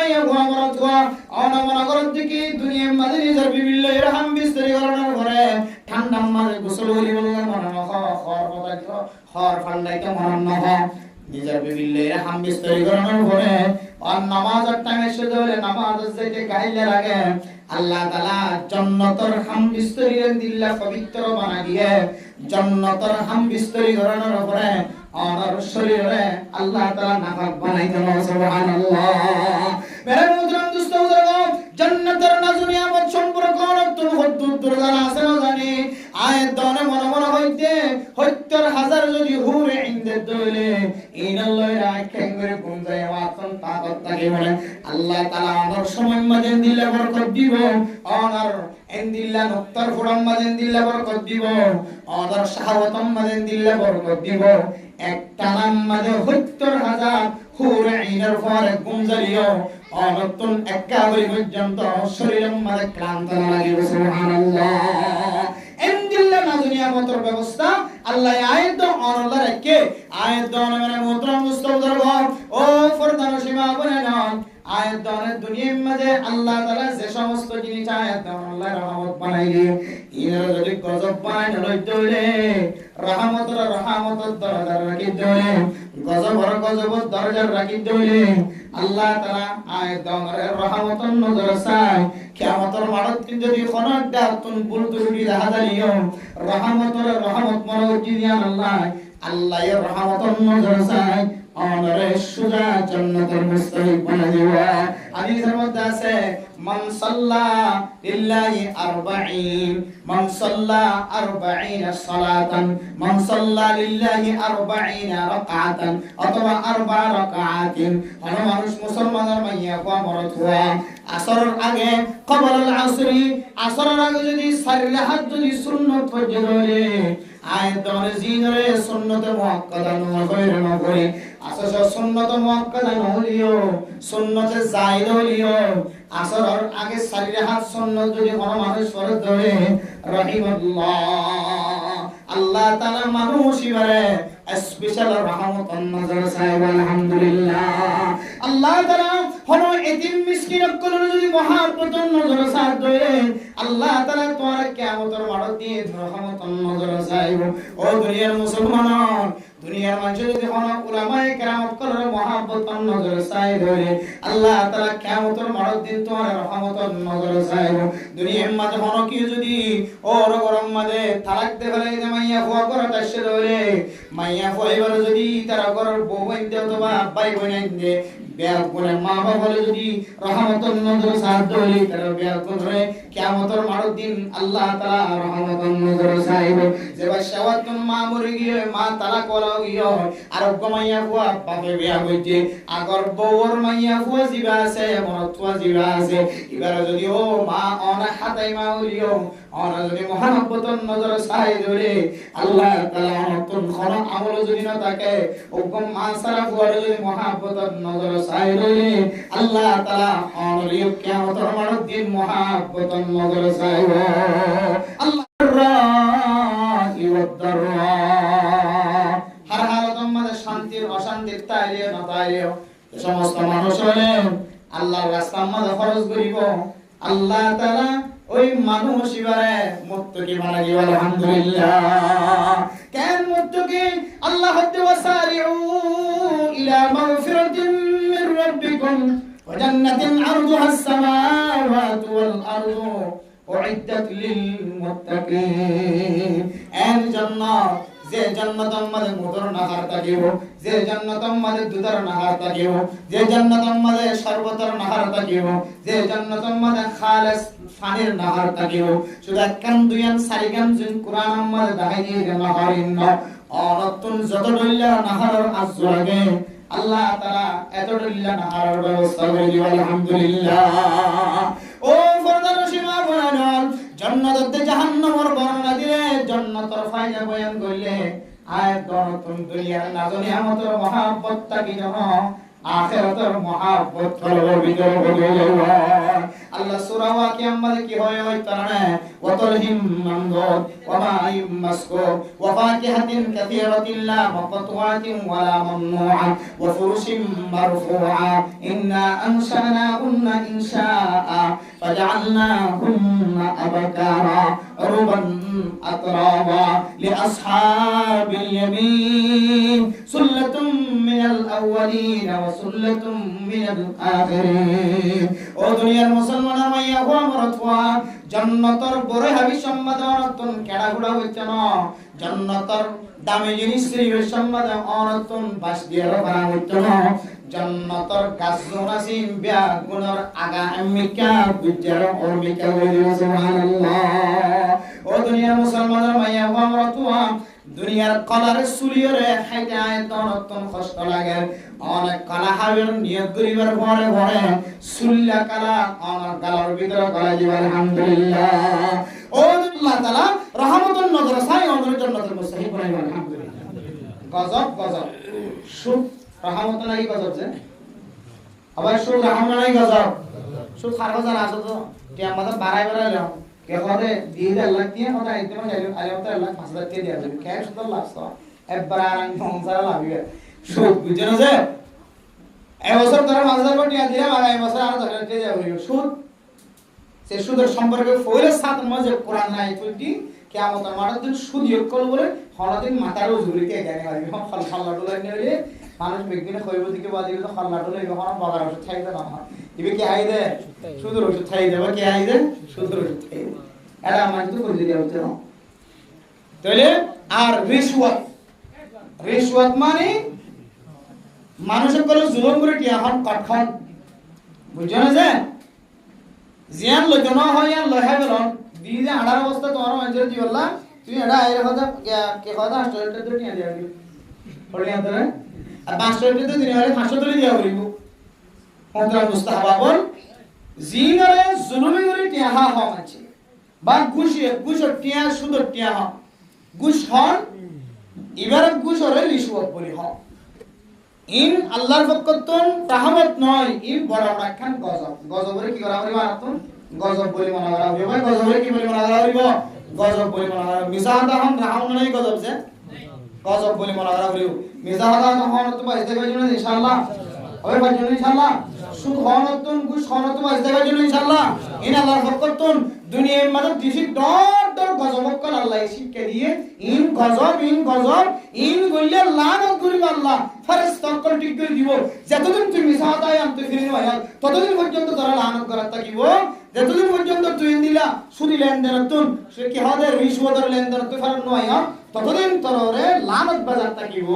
মাইয়া গোয়া মরত গোয়া অনা মনা করত কি দুনিয়া মাঝে নিজের বিভিন্ন এরহাম বিস্তরি করানোর পরে ঠান্ডা মাঝে গোসল হলি বলে মনে নহ খর পদার্থ খর ফান্ডাইতে মনে নহ নিজের বিভিন্ন এরহাম বিস্তরি করানোর পরে আর নামাজের টাইমে শুধু হলে নামাজ যাইতে গাইলে লাগে আল্লাহ তাআলা জান্নাতের হাম বিস্তরি দিল্লা পবিত্র বানা দিয়ে জান্নাতের হাম বিস্তরি করানোর পরে আর শরীরে আল্লাহ তাআলা নাফাক বানাই দেন সুবহানাল্লাহ। মেরে মুহতারাম দোস্ত বুজুর্গ জান্নাতের নাজনিয়ামত সম্পর্কে অনেকক্ষণ হদ্দুর জানা আছে না জানি আয়াত দনে মনে মনে হইতে ৭০,০০০ যদি হুরে ইনদে দলে ইনাল্লাহ রাখেন করে কোন যায় ওয়াতন তাকত থাকে বলে আল্লাহ তাআলা আমার সময় মাঝে দিলে বরকত দিব আর এন্দিল্লা নক্তার ফুরাম মাঝে দিলে বরকত দিব আর শাহাওয়াতম মাঝে দিলে বরকত দিব একটা নাম মাঝে ৭০,০০০ হুরে ইনের পরে গুঞ্জরিও অনতুন একাবরি পর্যন্ত শরীরের মাঝে ক্লান্ত না লাগে সুবহানাল্লাহ। এন্দিল্লা না দুনিয়ামতের ব্যবস্থা আল্লাহ আয়াত অনলা রেখে আয়াত মানে মুহতারাম মুস্তাফির ও ফরদান সীমা বলে না আয়াত দুনিয়ার মাঝে আল্লাহ তাআলা যে সমস্ত জিনিস আয়াত আল্লাহ রহমত বানাইলে ইনার যদি গজব বানাই লইতে রহমতের দরজা রাখি দেলে গজবের দরজা রাখি দেলে আল্লাহ তাআলা আয়াত রহমতের নজর চায় কিয়ামতের মাঠত যদি কোনো একটা ভুল ত্রুটি দেখা দিও রহমত মনোজি দিয়ান আল্লাহ এর রহমতের নজর চায় অনরে সুজা জান্নাতের মুস্তাহিক বানাই দিবা। হাদিসের মধ্যে আছে মান সাল্লা লিল্লাহি 40 মান সাল্লা 40 সালাতান মান সাল্লা লিল্লাহি 40 রাকাতান অথবা 4 রাকাতিন কোন মানুষ মুসলমানের মাইয়া কোয়া মরত হওয়া আসরের আগে কবলাল আসরি আসরের আগে যদি 4 রাকাত যদি সুন্নাত পড়ে ধরে আয়াত ধরে জিনরে সুন্নতে মুআক্কাদা না করে আসর সুন্নত মুআক্কাদা না হলিও সুন্নতে জায়েদ হলিও আসরের আগে 4 রাকাত সুন্নত যদি কোন মানুষ পড়ে ধরে রাহিমাল্লাহ আল্লাহ তাআলা মানুষ ইবারে স্পেশাল রহমতের নজর সাহেব আলহামদুলিল্লাহ। আল্লাহ তাআলা হলো এতিম মিসকিন কোন যদি মহাব্বতের নজর সাহেব ধরে আল্লাহ তাআলা তোমার কিয়ামতের মাঠে দিয়ে রহমতের নজর সাহেব ও দুনিয়ার মুসলমান দুনিয়ার মানুষ যদি হলো উলামায়ে কেরামত কোন মহাব্বতের নজর সাহেব ধরে আল্লাহ তাআলা কিয়ামতের মাঠে দিন তোমার রহমতের নজর সাহেব দুনিয়ার মাঝে হলো কি যদি ওর গরম মাঝে তালাক দে ফেলে মাইয়া ফুয়া করে তাসে ধরে মাইয়া ফুয়া যদি তারা ঘরের বউ বাইন্দে অথবা ভাই বোন বিয়ার করে মা বাবা যদি রহমতের নজর সাহায্য হলি তারা বিয়ার করে কিয়ামতের মাঠের দিন আল্লাহ তাআলা রহমতের নজর সাহেব যে বাদশাওয়াতুন মা মরে গিয়ে মা তালাক ওলা গিয়ে আর মাইয়া ফুয়া বাপে বিয়া হইছে আগর বউর মাইয়া ফুয়া জিবা আছে মনত ফুয়া জিবা আছে এবার যদি ও মা অনা হাতাই মা হলিও অনা যদি মহাব্বতের নজর সাহেব ধরে আল্লাহ তাআলা নতুন কোন আমল যদি না থাকে হুকুম মা সারা ফুয়ার যদি মহাব্বতের নজর সাহেব আল্লাহ তাআলা অনলিও কিয়ামতের মাঠের দিন মহাব্বতের নজর সাহেব আল্লাহর রাহি ওয়াদ-দাররা হর হালতের মধ্যে শান্তির অশান্তির তাইলিও না তাইলিও সমস্ত মানুষ হলে আল্লাহর রাস্তার মধ্যে খরচ করিব আল্লাহ তাআলা ওই মানুষ ইবারে মুত্তাকি বানাই আলহামদুলিল্লাহ। কেন মুত্তাকি আল্লাহ হতে ওয়াসারিউ ইলা মাগফিরাতিন মির রাব্বিকুম ওয়া জান্নাতিন আরদুহা আস-সামাওয়াতু ওয়াল আরদু উইদ্দাত লিল মুত্তাকিন এন জান্নাত যে জান্নাতের মধ্যে মধুর নাহার থাকিব যে জান্নাতের মধ্যে দুধের নাহার থাকিব যে জান্নাতের মধ্যে শরবতের নাহার থাকিব যে জান্নাতের মধ্যে খালেস পানির নাহার থাকিব শুধু একখান দুইয়ান চারিখান যিন কোরআনের মধ্যে দেখাই দিয়ে নাহারিন অনতুন যত দলিলা নাহারের আজ লাগে আল্লাহ তাআলা এত দলিলা নাহারের ব্যবস্থা করে দিব আলহামদুলিল্লাহ। ও ফরদান সীমা বয়ান জান্নাতে জাহান্নামের বর্ণনা দিলে জান্নাতের ফায়দা বয়ান করলে আয়াত নতুন দুনিয়ার নাজনিয়ামতের মহাব্বতটা কি জানো আখিরাতের মহাব্বত করবে ভিতরে বলে আল্লাহ সূরা ওয়াকিয়া মধ্যে কি হয় ওই কারণে وطلح منضود وماء مسكوب وفاكهة كثيرة لا مقطوعة ولا ممنوعة وفرش مرفوعة إنا أنشأناهن إنشاء فجعلناهن أبكارا عربا أترابا لأصحاب اليمين سلة من الأولين وسلة من الآخرين ও দুনিয়ার মুসলমানের মাইয়া ও মরতওয়া জান্নাতের পরে হাবি সম্মাদনতন কেডাগুড়া হইছে না জান্নাতের দামি জিনিস শ্রীবের সম্মাদ অনতন বাস দিয়ে বানা হইছে না জান্নাতের গাছজোনাসিন বিয়া গুণর আগা আমিকা বুজার অর্মিকা হইছে সুবহানাল্লাহ ও দুনিয়ার মুসলমানের মাইয়া ও মরতওয়া দুনিয়ার কলার সুলিয়রে হাইতে আয়তন কষ্ট লাগে অনেক কলা হাবের নিয়ত করিবার পরে পরে সুল্লা কলা অনেক কলার ভিতরে কলা দিবার আলহামদুলিল্লাহ ও আল্লাহ তাআলা রহমতুন নজর সাই আমাদের জান্নাতুল মুস্তাহিক বানাইবেন আলহামদুলিল্লাহ গজব গজব সুখ রহমত নাই গজব যে আবার সুখ রহমত নাই গজব সুখ খারো জানা আছে তো কি আমাদের বাড়াই বাড়াইলাম কে করে দিয়ে আল্লাহ দিয়ে কথা আইতে মানে আলিমতে আল্লাহ 5000 কে দিয়া যাবে কে শুধু লাভস একবার আরাম সংসার লাভিবে সুখ বুঝেন যে এই বছর ধরে 5000 কোটি দিয়া দিলাম আগামী বছর আরো 1000 কে দিয়া হইবে সুদ সে সুদের সম্পর্কে ফয়লে সাত মাঝে কোরআন নাই তুলটি কিয়ামতের মাঠের দিন সুদ ইয়কল বলে হনদিন মাথার জুরিতে জ্ঞানী হইবে খাল খাল্লা ডলাই নিলে মানুষ বেগিনে কইব দিকে বাদি তো খাল্লা ডলাই যখন বাগার ওষুধ খাইতে না হয় ইবে কি আই দে সুদের ওষুধ খাই দেবে কি আই দে সুদের ওষুধ খাই এরা মানে তো করে দেওয়া হচ্ছে না তাহলে আর রিশওয়াত মানে মানুষের করে জুলুম করে কি এখন কটখন বুঝছো না যে জিয়ান লজনা হয় আর লহাই বেলন দিয়ে যে আড়ার অবস্থা তোমার মানুষের জীবনলা তুমি এটা আইরে কথা কে কথা আষ্টটা তো টিয়া দিয়া দিবি পড়ে আনতে আর 500 তো দিনে হলে 500 তুলি দিয়া করিব কোনটা মুস্তাহাবাবল জিনারে জুলুমি করে টিয়া হা আছে বা ঘুষ টিয়া সুদর টিয়া হ ঘুষ হন এবার ঘুষ হরে রিশওয়াত বলি হ ইন আল্লাহর পক্ষতন তাহমত নয় ইন বড় রাখান গজব গজবরে কি করা হইবা আতন গজব বলি মনে করা হইবা গজবরে কি বলি মনে করা হইবা গজব বলি মনে করা মিজাহাদা হম রাহম নাই গজব যে গজব বলি মনে করা হইব মিজাহাদা হন তো বাইতে গজব ইনশাআল্লাহ হবে বাইতে ইনশাআল্লাহ সুদ হনতন ঘুষ হনতন বাইতে গজব ইনশাআল্লাহ ইন আল্লাহর পক্ষতন দুনিয়ার মধ্যে দিশি ডর গজবকল আল্লাহ শিক্ষা দিয়ে ইন গজব ইন গইলে লানত করিব আল্লাহ ফেরেশতা কল ঠিক করে দিব যতদিন তুমি মিসাহাদায় আনতে ফিরে হয় ততদিন পর্যন্ত তারা লানত করার থাকিব যতদিন পর্যন্ত তুই দিলা সুদি লেনদেন তুন সে কি হবে রিশওয়াতের লেনদেন তুই ফারন নয় ততদিন তোরে লানত বাজার থাকিব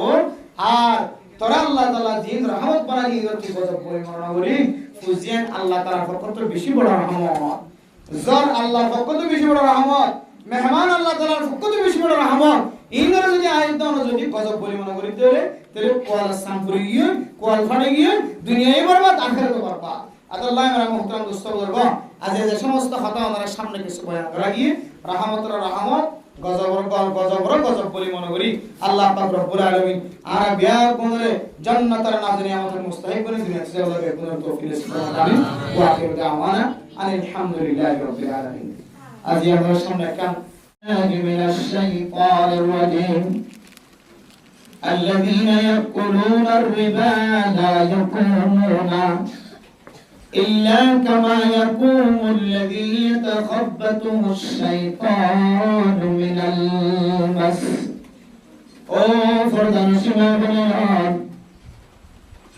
আর তোরা আল্লাহ তাআলা জিন রহমত বানাই দিতে গজব পরিমাণ করি ফুজিয়ান আল্লাহ তাআলার পক্ষ থেকে বেশি বড় রহমত জর আল্লাহর পক্ষ থেকে বেশি বড় রহমত মেহমান আল্লাহ তাআলার পক্ষ থেকে বেশি বড় রহমত ইনরে যদি আয়াত যদি গজব বলি মনে করি তাহলে কোয়াল সামপুরি গিয়ে কোয়াল ফাড়ে গিয়ে দুনিয়ায় বরবাদ আখিরাতে বরবাদ আল্লাহ আমার মুহতারাম দোস্ত বলব আজ যে সমস্ত কথা আমরা সামনে কিছু বয়ান করা গিয়ে রহমতের রহমত গজব বলি মনে করি আল্লাহ পাক রব্বুল আলামিন আর বিয়া কোনরে জান্নাতের নাজনি আমাদের মুস্তাহিক করে দিন আল্লাহ কোন তৌফিক আমিন ওয়া আখিরু দাওয়ানা আলহামদুলিল্লাহি রাব্বিল আলামিন আজ আমরা সামনে কাম من الشيطان الرجيم الذين يأكلون الربا لا يقومون إلا كما يقوم الذي يتخبطه الشيطان من المس أو فردان شمابنان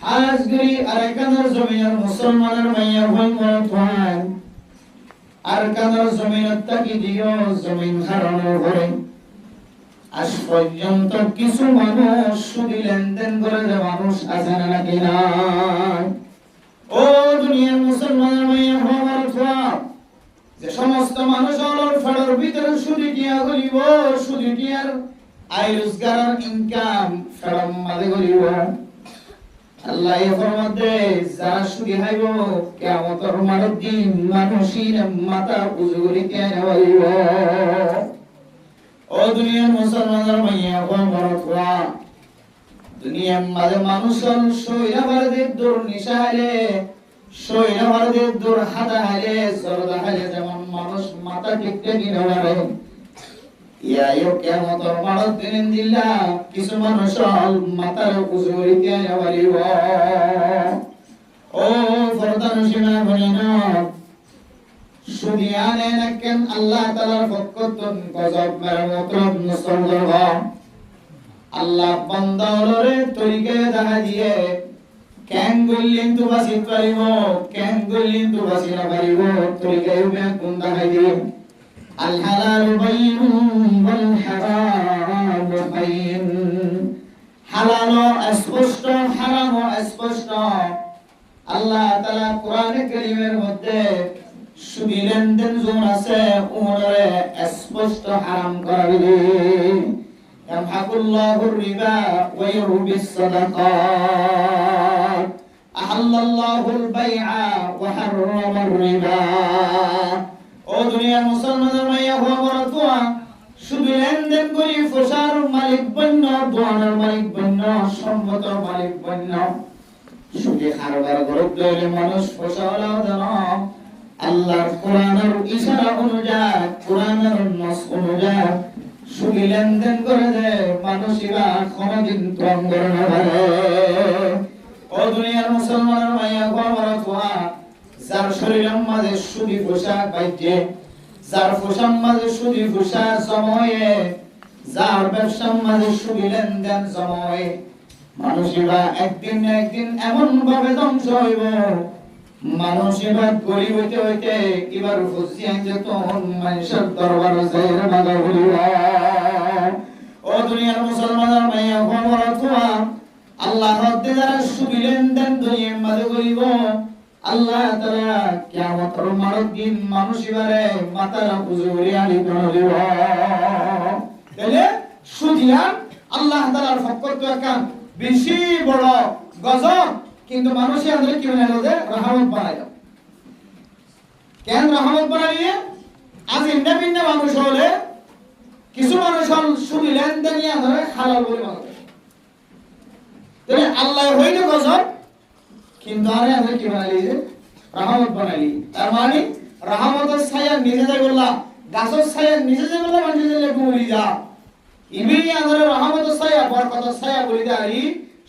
حازقري أركان زمين المسلمان المياه والمرطوان أركان زمين التقيديو زمين حرام الغري আজ পর্যন্ত কিছু মানুষ সুদি লেনদেন করে যে মানুষ আছে নাকি না ও দুনিয়ার মুসলমানের মাইয়া হওয়ার যে সমস্ত মানুষ অলর ফেডর ভিতরে সুদি দিয়া গলিব সুদি দিয়ার আয় রোজগার ইনকাম ফেডর মাঝে গলিব আল্লাহ এর মধ্যে যারা সুদি খাইব কিয়ামতের মাঠের দিন মানুষের মাথা উঁচু করে দিয়ে নেওয়াইব ও দুনিয়ার মুসলমানের মাইয়া হওয়ার দুনিয়ার মাঝে মানুষের সইরা বাড়িতে দূর নিশা হলে শরীরে মারদের দূর হাদা হালে সরদা হালে যেমন মানুষ মাথা টিকতে কিনে মারে ইয়ায়ো কিয়ামতর মারদ দিন দিলা কিছু মানুষ মাথার উজুরি দিয়ে পারিব ও ফরদান শিনা বনিনা সুদিয়ানে নাকেন আল্লাহ তাআলার পক্ষতন গজব মেরামতর মুসলমান আল্লাহ বান্দারে তরিকে দেখা দিয়ে কেন বললেন তো বাসি পারিব কেন বললেন তো বাসি না পারিব তরিকে উবে কোন দেখা দিয়ে আল হালাল বাইন ওয়াল হারাম বাইন হালাল স্পষ্ট হারাম স্পষ্ট আল্লাহ তাআলা কোরআনে কারীমের মধ্যে সুদি লেনদেন জোন আছে ওরে স্পষ্ট হারাম করা দিলেন ইয়ামহাকুল্লাহুর রিবা ওয়া ইউরবিস সাদাকাত আহাল্লাল্লাহুল বাইআ ওয়া হাররামার রিবা ও দুনিয়ার মুসলমানদের মাইয়া ভবরতুয়া সুদি লেনদেন করি ফসার মালিক বন্য দোয়ানের মালিক বন্য সম্পদের মালিক বন্য সুদি কারবার করতে মানুষ ফসাওয়ালা জানো আল্লাহর কোরআনের ইশারা অনুযায়ী কোরআনের নাস অনুযায়ী সুদি লেনদেন করে দে মানুষরা কোনদিন ত্রং করে না পারে ও দুনিয়ার মুসলমানের মাইয়া বাবারা যার শরীরের মাঝে সুদি পোশাক বাইছে যার পোশাক মাঝে সুদি পোশাক জময়ে যার ব্যবসার মাঝে সুদি লেনদেন জময়ে মানুষরা একদিন না একদিন এমন ভাবে ধ্বংস হইব মানুষেরা গরিব হইতে হইতে এবার খুশি আইছে তখন মানুষের দরবার যাইর মাগা বলিবা ও দুনিয়ার মুসলমানের মাইয়া বাবারা তোয়া আল্লাহ হতে যারা সুদি লেনদেন দুনিয়ার মাঝে করিব আল্লাহ তাআলা কিয়ামতের মারদ দিন মানুষিবারে মাথার উজুরি আলি করলিব তাহলে সুদিয়া আল্লাহ তাআলার পক্ষ থেকে বেশি বড় গজব কিন্তু মানুষই আমাদের কি বানাইলো যে রহমত বানাইলো কেন রহমত বানাইয়ে আজ ইন্না ভিন্ন মানুষ হলে কিছু মানুষ সুদি লেনদেন নিয়ে ধরে হালাল বলে মনে করে তাহলে আল্লাহ হইলো গজব কিন্তু আরে আমরা কি বানাইলি যে রহমত বানাইলি তার মানে রহমতের ছায়া নিজে যাই বললাম গাছের ছায়া নিজে যাই বললাম মানুষ যাই বলি যা ইবি আমাদের রহমতের ছায়া বরকতের ছায়া বলি দাঁড়ি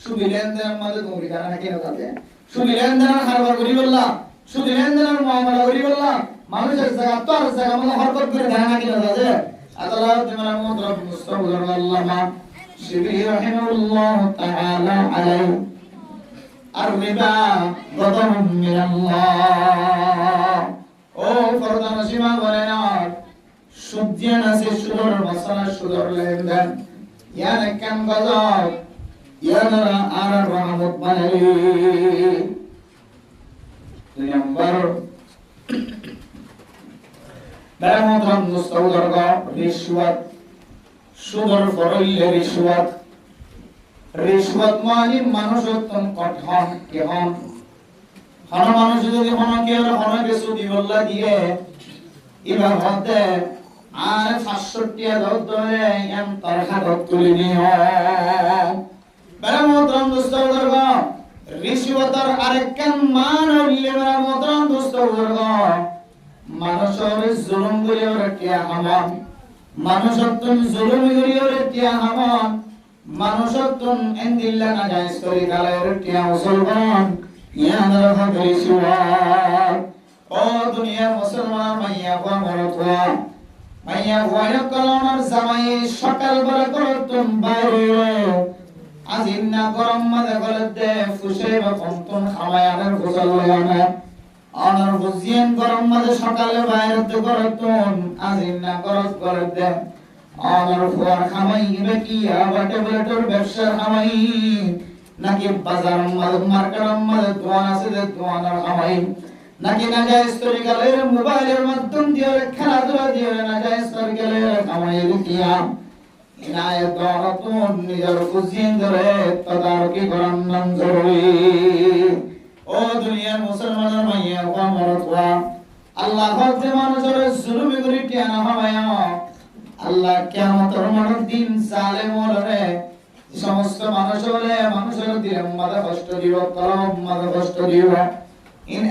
সুদি লেনদেনের মধ্যে তুমি কারণ নাকি না তাতে সুদি লেনদেনের কারবার করি বললাম সুদি লেনদেনের মুআমালা করি বললাম মানুষের জায়গা তো আর জায়গা মানে হরকত করে দেয় নাকি না তাতে আল্লাহ তোমার মুদরব মুস্তাগফির আল্লামা শিবলি রাহিমাহুল্লাহ তাআলা আলাইহি الربا غضب من الله ও ফরদান সীমা বলেন সুদিয়ান আছে সুদর মশলা সুদর লেনদেন ইয়ার কেন গজব ইয়ার আর রহমত বানালি দুই নম্বর বেরমতন মুস্তাউদর্গ রিশওয়াত সুদর ফরইলে রিশওয়াত রিশওয়াত মানে মানুষ অত্যন্ত কঠোর কেমন হন মানুষ যদি হনকে হনকে সুদি বললা দিয়ে এবার হতে আর 500 টাকা ধরে এম তরখা তুলি নিও বেরামতন দুস্তবর্গ রিশওয়াতের আরেকখান মান হইলে বেরামতন দুস্তবর্গ মানুষের জুলুম করে ওরে টিয়া হামান মানুষের জুলুম করে ওরে টিয়া হামান মানুষত্বন এন্দিল্লা না জায়েজ করি গালের টিয়া মুসলমান ইয়ানার হকরি সুয়ার ও দুনিয়ার মুসলমান মাইয়া বামরতওয়া মাইয়া ওয়াইল কলমার জামাই সকাল বেলা করতুন বাইরে আজিনা গরম মাঝে গলতে ফুসে বা পন্তন খামায়ানের ফুসল লাগানা অনর বুজিয়েন গরম মাঝে সকালে বাইরে করতুন আজিনা গরজ গলতে অনর ফুয়ার খামাই ইবে কি আবাটে বলেটোর ব্যবসার খামাই নাকি বাজার মার্কেট মাঝে দোয়ান আছে যে দোয়ানের খামাই নাকি না যায় তরিকালের মোবাইলের মাধ্যম দিয়ে খেলাধুলা দিয়ে না যায় তরিকালের খামাই দিয়া ইনায়ে দরতুন নিজের বুঝিয়ে ধরে তদারকি করার নাম জরুরি ও দুনিয়ার মুসলমানের মাইয়া ওয়া আল্লাহ হতে মানুষের জুলুমি করি টিয়ানা হবায় আল্লাহ কিয়ামতের মাঠের দিন জালেম হলে সমস্ত মানুষ হলে মানুষের দিলে মাথা কষ্ট দিব কলম মাথা কষ্ট দিব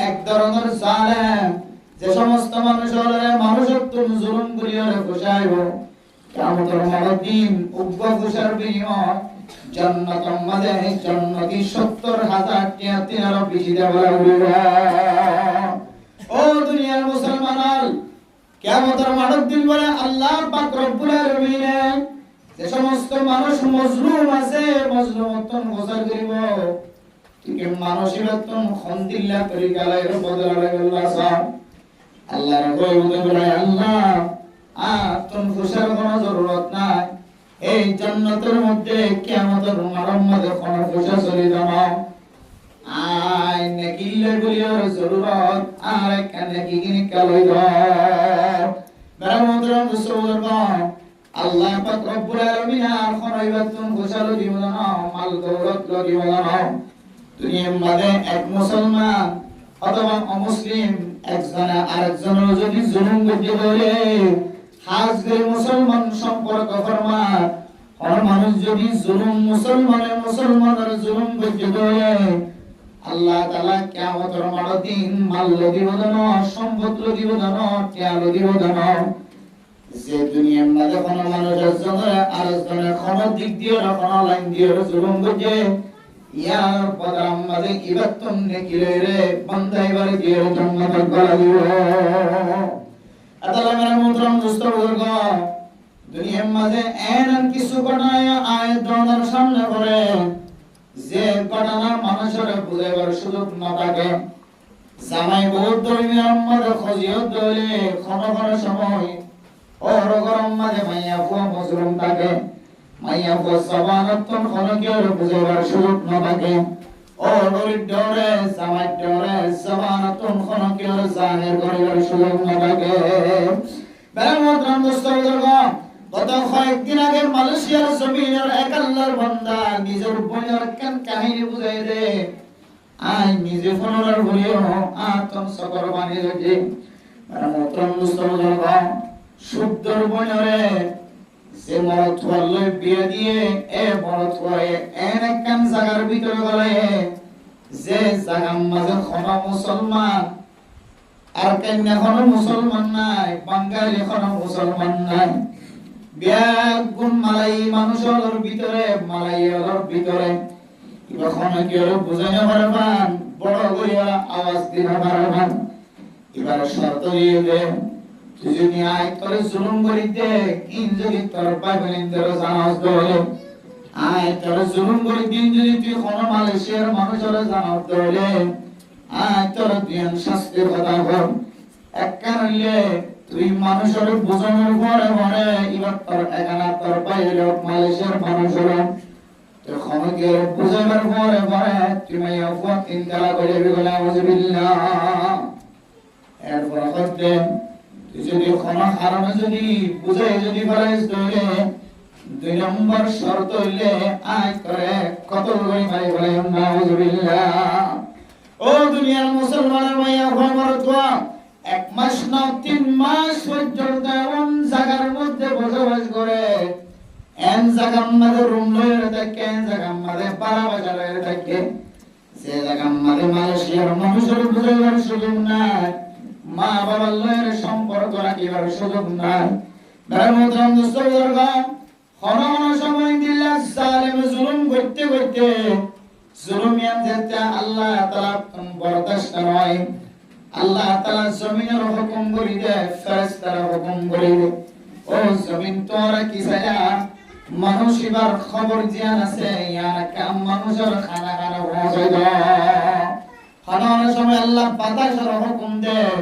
এক ধরনের জালেম, যে সমস্ত মানুষত্ব জুলুম করিয়া বসাইব, কিয়ামতের দিন উগ্র ঘোষার বিনিময় জান্নাতের মাঝে জান্নাতি 70,000 টিয়া তিনারা বেশি দেওয়া লাগবে। ও দুনিয়ার মুসলমান, কিয়ামতের দিন বলে আল্লাহ পাক রব্বুল আলামিন যে সমস্ত মানুষ মজলুম আছে মজলুমতন গোসল করিব, ঠিক মানসিকতন খন্দিল্লা তরিকালায় বদলালে আল্লাহ সাহ আল্লাহর কইবতে বলে আল্লাহ তুমি খুশার কোনো জরুরত নাই, এই জান্নাতের মধ্যে কিয়ামতের মধ্যে কোনো খুশা চলি দাও আই নেকিলে গুলিয়ার জরুরত আর এখানে কি কিনি কালই দাও বেরামতরম সুবহান আল্লাহ পাক রব্বুল আলামিন আর খনাইবাতুন খুশাল দিব না মাল দৌলত দিব না। দুনিয়ার মাঝে এক মুসলমান অথবা অমুসলিম একজনে আরেকজনের যদি জুলুম করতে পারে, খাস করে মুসলমান সম্পর্ক ফরমা আর মানুষ যদি জুলুম মুসলমানের জুলুম করতে পারে, আল্লাহ তাআলা কিয়ামতের দিন মাল দিব না, সম্পদ দিব না, ত্যাগ দিব না। যে দুনিয়ার মাঝে কোন মানুষের জন্য আরেকজনের কোন দিক দিয়ে কোন লাইন দিয়ে জুলুম করছে, ইয়ার বদলাম মাঝে ইবাদতুন নেকিলে রে বান্দা এবারে দিয়ে জান্নাতের গলা দিব। আল্লাহ মেরা মুহতারাম দোস্ত বুজুর্গ, দুনিয়ার মাঝে এমন কিছু ঘটনা আয়াত দরজার সামনে পড়ে যে ঘটনা মানুষের বুঝাইবার সুযোগ না থাকে। জামাই বহুত ধর্মীয় মাঝে খজিয়ত দলে কোন সময় ওর গরম মাঝে মাইয়া ফুয়া মজলুম থাকে, মাইয়া ফুয়া সবানতন খনকের বুঝাইবার সুযোগ না থাকে। ও গরিব ডরে জামাই ডরে সবানতন খনকের জাহের করিবার সুযোগ না থাকে। বেরামতরাম দোস্ত বুজুর্গ, গত কয়েকদিন আগে মালয়েশিয়ার জমিনের এক আল্লাহর বান্দা নিজের বোনের কেন কাহিনী বুঝাই দে, আই নিজে ফোনের ভরিও আতন সকর বানিয়ে রেখে। বেরামতরাম দোস্ত বুজুর্গ, শুদ্ধর বোনরে যে মরত হলে বিয়ে দিয়ে এ মরত হয়ে এন একখান জায়গার ভিতরে গলে যে জায়গার মাঝে কোনো মুসলমান আর কন্যা কোনো মুসলমান নাই, বাঙালি কোনো মুসলমান নাই। ব্যাগুন মালাই মানুষের ভিতরে মালাইয়ের ভিতরে কখন কেউ বুঝাইতে পারবেন, বড় করিয়া আওয়াজ দিতে পারবেন। এবার শর্ত দিয়ে দে, তুই যদি আয় তোর জুলুম করিতে ইন যদি তোর পাইবেন তোর জানাস দলে আয় তোর জুলুম করিতে যদি তুই কোন মালয়েশিয়ার মানুষের জানাস দলে আয় তোর দিন শাস্তির কথা বল। এক কারণে তুই মানুষের বোঝানোর পরে পরে এবার তোর এখানে তোর পাইল মালয়েশিয়ার মানুষের তখন কে বুঝাবার পরে পরে তুই মাইয়া ফুয়া 3 তালা করে বলে আউযুবিল্লাহ। এরপর করতে যদি ক্ষমা হারামে যদি বুঝাই যদি ফরাইজ ধরে 2 নম্বর শর্ত হইলে আয় করে কত করে ভাই বলে নাউযুবিল্লাহ। ও দুনিয়ার মুসলমানের মাইয়া ফরমার দোয়া 1 মাস না 3 মাস পর্যন্ত এমন জায়গার মধ্যে বসবাস করে, এন জায়গার মধ্যে রুম লয়ে থাকে, এন জায়গার মধ্যে পাড়া বাজারে থাকে, সে জায়গার মধ্যে মালয়েশিয়ার মানুষের বুঝাইবার সুযোগ নাই, মা বাবার লয়ের সম্পর্ক রাখিবার সুযোগ নাই। বেরামতরাম দোস্ত বুজুর্গ, কোন সময় দিল্লা জালেম জুলুম করতে করতে জুলুমিয়ান যেতে আল্লাহ তাআলা বরদাশত নয়, আল্লাহ তাআলা জমিনের হুকুম করে দেয়, ফেরেশতারা হুকুম করে দেয়, ও জমিন তোরা কি ছায়া মানুষ এবার খবর জিয়ান আছে ইয়ার কাম মানুষের খানা খানা পৌঁছে দাও। খানার সময় আল্লাহ বাতাসের হুকুম দেয়,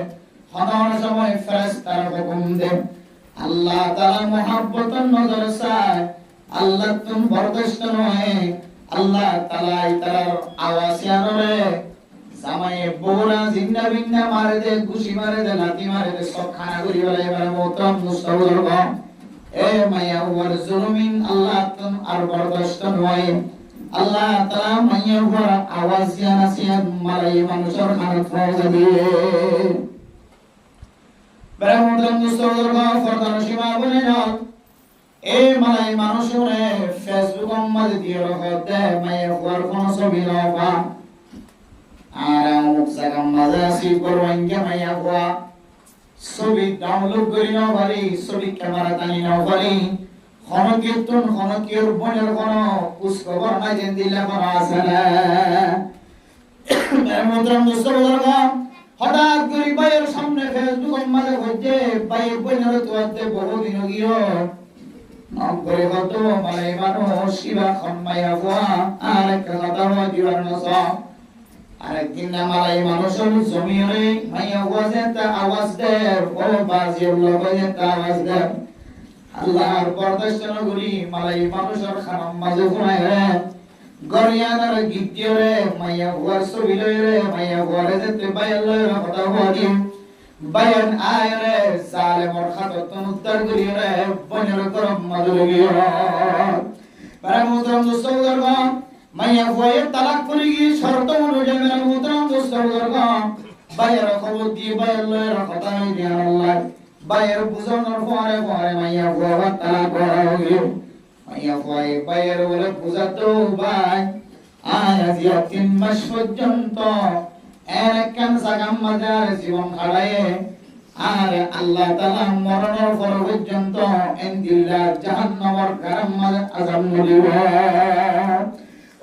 খানার সময় ফেরেশতার হুকুম দেয়। আল্লাহ তাআলা মহব্বতের নজর চায়, আল্লাহ তুমি বরদাশত নয়, আল্লাহ তাআলা তার আওয়াজ আনরে জামায়ে বউরা জিন্দা বিন্দা মারে দে, ঘুষি মারে দে, লাথি মারে দে, সব খানা করি বলে এবার মোহতরম মুস্তাবুজুর্গ এ মাইয়া ওয়ার জুলুমিন আল্লাহ তুমি আর বরদাশত নয়। আল্লাহ তাআলা মাইয়া ওয়ার আওয়াজ জানাসিয়া মালাই মানুষের খানা পৌঁছে দিয়ে। বেরামতরাম মুস্তাবুজুর্গ ফরদান সীমা বলে না এই মালাই মানুষরে ফেসবুক মাঝে দিয়ে রাখতে মাইয়া ওয়ার কোন ছবি না আর অমুক জায়গা আজাসি করওয়াঙ্গে মাইয়া হওয়া ছবি ডাউনলোড করি নাও পারি ছবি ক্যামেরা টানি নাও পারি ক্ষণকীর্তন ক্ষণকীর বনের কোন খোঁজখবর নাই যেন দিলে কোন আছে না মন্ত্রম দোস্ত বুজুর্গ হঠাৎ করে বাইয়ের সামনে ফেসবুক মাঝে হচ্ছে বাইয়ের বইনের তোয়াতে বহুদিন গিয়ে নাম করে কত মালাই মানুষ শিবা খন্মাইয়া হওয়া আর একটা কথা হওয়া জীবন নসা আরেকদিন না মালাই মানুষের জমিরে মাইয়া হওয়া যে তা আওয়াজ দেয় ও বাজির লোক যে তা আওয়াজ দেয় আল্লাহর বরদাস্ত নগরী মালাই মানুষের খানাম মাঝে ঘুমায় রে গরিয়ানার গিদ্দিও রে মাইয়া হওয়ার ছবি লই রে মাইয়া হওয়ারে যেতে বায়ান লই রে কথা হওয়া দিন বায়ান আয় রে জালেমর খাতন উদ্ধার করি রে বনের গরম মাঝে লগিও para mutam dosto garga মাইয়া হওয়ার তালাক করে গিয়ে শর্ত অনুযায়ী মেরা মুদ্রাম দোস্ত garga বাইয়ের খবর দিয়ে বাইয়ের লই রে কথা নাই দিয়া আল্লাহ বাইয়ের বুঝানোর পরে পরে মাইয়া হওয়ার তালাক করা হইল মাইয়া হওয়ার বাইয়ের বলে বুঝাতো ভাই আজ 3 মাস পর্যন্ত একখান জাগাম মাজার জীবন কাটায় আর আল্লাহ তাআলা মরণের পর পর্যন্ত ইনদিল্লাহ জাহান্নামের গরম মাঝে আযাব নলিব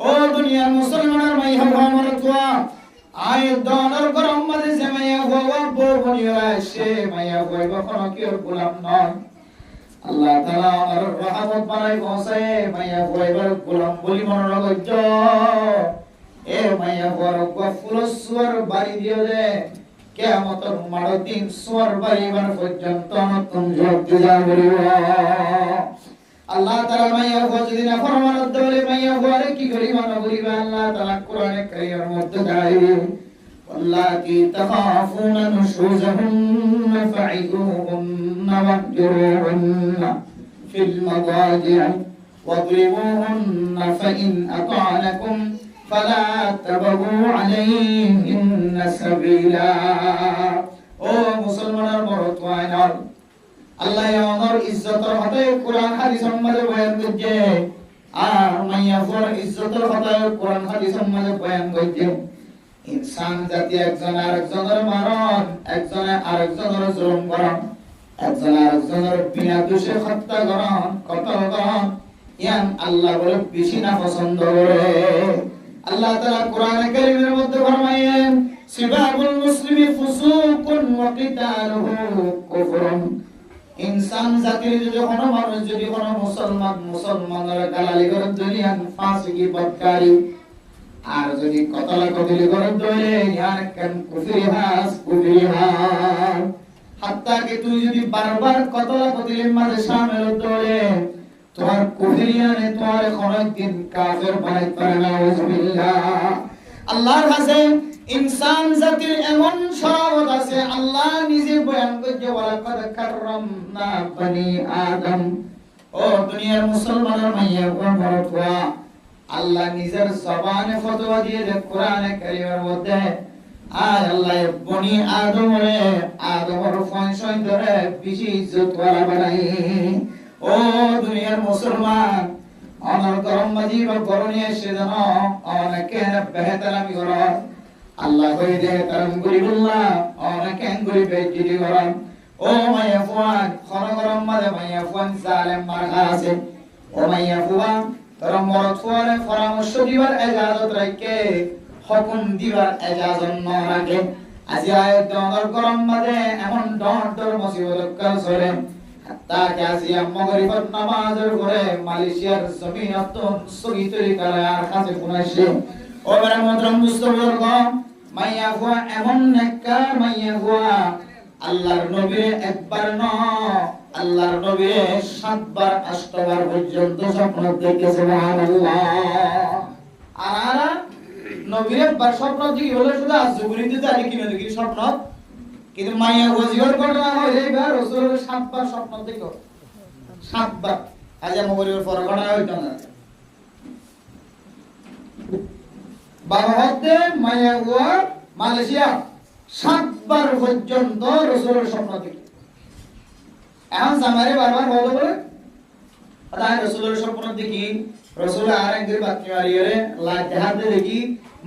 ও দুনিয়ার মুসলমানের মাইয়া হওয়া মরতোয়া আয় দনের গরম মাঝে যে মাইয়া হওয়া বউ বনিয়া সে মাইয়া হওয়া কখনো কেউ গোলাম নয় আল্লাহ তাআলা আর রহমত বানাই বসে মাইয়া হওয়ার গোলাম বলি মনে রাখজ এ মাইয়া হওয়ার গফুলসওয়ার বাড়ি দিও দে কিয়ামতের মাড় দিন সোয়ার বাড়িবার পর্যন্ত নতুন যোগ দিলা বলিব আল্লাহ তাআলা মাইয়া হওয়া যদি না ফরমানত বলে মাইয়া হওয়ারে কি করি মানা করিবা আল্লাহ তাআলা কোরআনে কারীমের মধ্যে গাইবে واللاتي تخافون نشوزهن فعظوهن واهجروهن في المضاجع واضربوهن فإن أطعنكم فلا تبغوا عليهن سبيلا ও মুসলমানের মরদ ওয়াইনার আল্লাহ আমার ইজ্জতের হাতে কোরআন হাদিস সম্বন্ধে বয়ান করছে আর মাইয়া ফর ইজ্জতের হাতে কোরআন হাদিস সম্বন্ধে বয়ান করছে ইনসান জাতি একজন আরেকজনের মারণ একজনে আরেকজনের জুলুম করণ একজন আরেকজনের বিনা দোষে হত্যা করণ কতল করণ ইয়ান আল্লাহ বলে বেশি না পছন্দ করে আল্লাহ তাআলা কোরআনে কারীমের মধ্যে ফরমায়েন সিবাবুল মুসলিমি ফুসুকুন ওয়া কিতালুহু কুফরুন ইনসান জাতির যদি কোনো মানুষ যদি কোনো মুসলমানের গালালি করে দুনিয়ান ফাসিকি বদকারী আর যদি কতলা কতলি করে দলে ইয়ার কেন কুফরি হাস হাত্তা কে তুই যদি বারবার কতলা কতলির মাঝে শামিল দলে তোমার কুফরিয়ানে তোমার কোনদিন কাফের বানাইতে পারে না নাউজুবিল্লাহ আল্লাহর কাছে ইনসান জাতির এমন শরাবত আছে আল্লাহ নিজে বয়ান করছে ওয়ালাকাদ কাররামনা বনি আদম ও দুনিয়ার মুসলমানের মাইয়া বড় আল্লাহ নিজের জবানে ফতোয়া দিয়ে দেন কোরআনে কারীমের মধ্যে আর আল্লাহ বনি আদমের ফয়সাই ধরে বেশি ইজ্জত ওয়ালা বানাই ও দুনিয়ার মুসলমান আমার গরম মাঝি বা গরণে এসে যেন অনেকে বেহতারামি কর আল্লাহ কই দে তারাম গরিবুল্লাহ অনেকে গরিবে জিরি করেন ও মাইয়া ফুয়ান খন গরম মাঝে মাইয়া ফুয়ান জালেম মারা আছে ও মাইয়া ফুয়ান তারা মরদ ফুয়ারে পরামর্শ দিবার ইজাজত রাখে হুকুম দিবার ইজাজত না রাখে আজি আয়াত দর গরম মাঝে এমন ডর মুসিবত কাল চলে হাত্তা কে আজি মাগরিবের নামাজের পরে মালয়েশিয়ার জমিনত সগি তরিকার আর কাছে কোনাইছে ও বড় মহতরম মুস্তফার মাইয়া ফুয়া এমন নেককার মাইয়া ফুয়া আল্লাহর নবীর একবার না আল্লাহর নবী 7 বার 8 বার পর্যন্ত স্বপ্ন দেখে সুবহানাল্লাহ আর নবীর একবার স্বপ্ন দেখি হলো শুধু আজগুরিতে জানি কিনা দেখি স্বপ্ন কিন্তু মাইয়া ওজিওর ঘটনা হয় এইবার রাসূলের 7 বার স্বপ্ন দেখো 7 বার আজ আমগরির পর ঘটনা হইতো না বাবা হতে মাইয়া মালয়েশিয়া 7 বার পর্যন্ত রাসূলের স্বপ্ন দেখি এখন জামারে বারবার বলো বলে তাই রাসূলের স্বপ্ন দেখি রাসূল আর একদিন বাকি মারিয়ে লা জাহাদে দেখি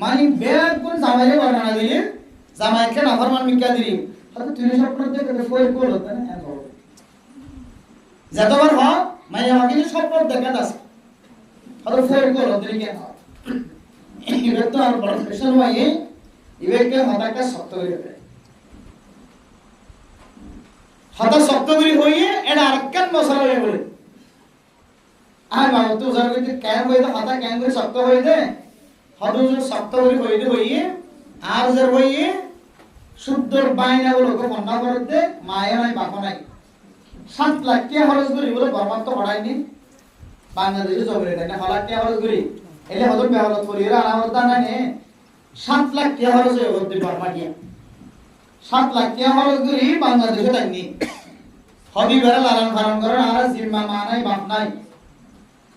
মানে বেয়াদ কোন জামারে বর্ণনা দিলে জামাইকে নাফরমান মিকা দিলি হয়তো তুই স্বপ্ন দেখে ফের করলো তাই না যতবার হ মাইয়া আমাকে স্বপ্ন দেখা দাস হয়তো ফের করলো তুই কেন এবার তো আর প্রফেশন হয়ে ইবেকে হতাকা শক্ত হয়ে যাবে হতা শক্ত করে হয়ে এটা আরেকখান মশলা হয়ে বলে আর বাবা তো যার কইতে কেন হইতে হতা কেন করে শক্ত হয়ে দে হত শক্ত করে হইয়ে আর যার হইয়ে শুদ্ধর বাইনা বলো কো বন্ধ করতে মায়া নাই বাপ নাই 7 লাখ টাকা খরচ করি বলে বরমাত তো পড়াইনি বাংলাদেশে জবরে দেয় না 6 লাখ টাকা খরচ করি এলে হত বেহলত করি আর আমার তা নাই 7 লাখ টাকা খরচ হয়ে করতে বরমা কি 7 লাখ টাকা খরচ করি বাংলাদেশে দেয়নি হবি বেড়া লালন পালন করে আর জিম্মা মা নাই বাপ নাই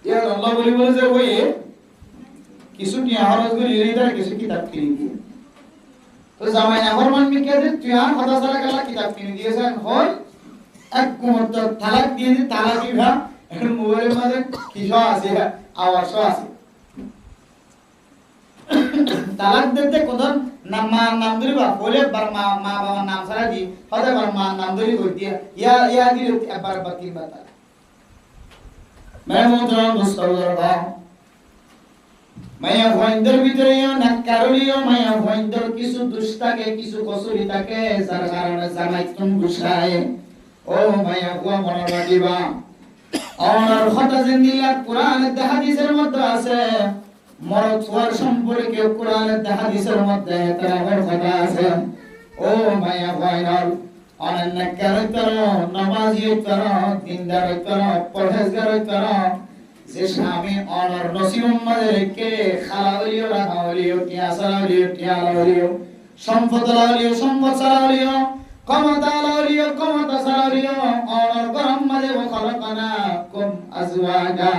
ইয়া আল্লাহ বলে যে ওই কিছু টিয়া খরচ করি এর কিছু কিতাব কিনে দিয়ে তো জামাই নাফরমান মিকে দে তুই আর কথা সারা গেলা কিতাব কিনে দিয়েছেন হল এক কুমত তালাক দিয়ে দি তালাক দিবা এখন মোবাইলের মধ্যে কিছু আছে আওয়াজ আছে তালাক দিতে কোন নাম ধরিবা বলে বার মা বাবা নাম সারা দি হতে বার মা নাম ধরি কই দিয়া ইয়া দি একবার বাকি বাতা মেহমুদরাম মুস্তাফা মায়া ভয়ন্দর ভিতরে নাকারলিও মায়া ভয়ন্দর কিছু দুষ্টাকে কিছু কসুরি থাকে যার কারণে জামাই তুম গুছায় ও মায়া গোয়া মনে রাখিবা আর কথা জিন্দিলা কোরআনের হাদিসের মধ্যে আছে মরদ হওয়ার সম্পর্কে কোরআনের হাদিসের মধ্যে তার কথা আছে ও মায়া ভয়নর অনন্য ক্যারেক্টার নামাজি করো দিনদার করো পরহেজগার করো যে স্বামী অনর নসিব মাদেরকে খালাওলিও রাখাওলিও টিয়াসালাওলিও টিয়ালাওলিও সম্পদ লাওলিও সম্পদ সালাওলিও ক্ষমতা লাওলিও ক্ষমতা সালাওলিও অনর গরম মাদে ও খলকানা কুম আজওয়াজা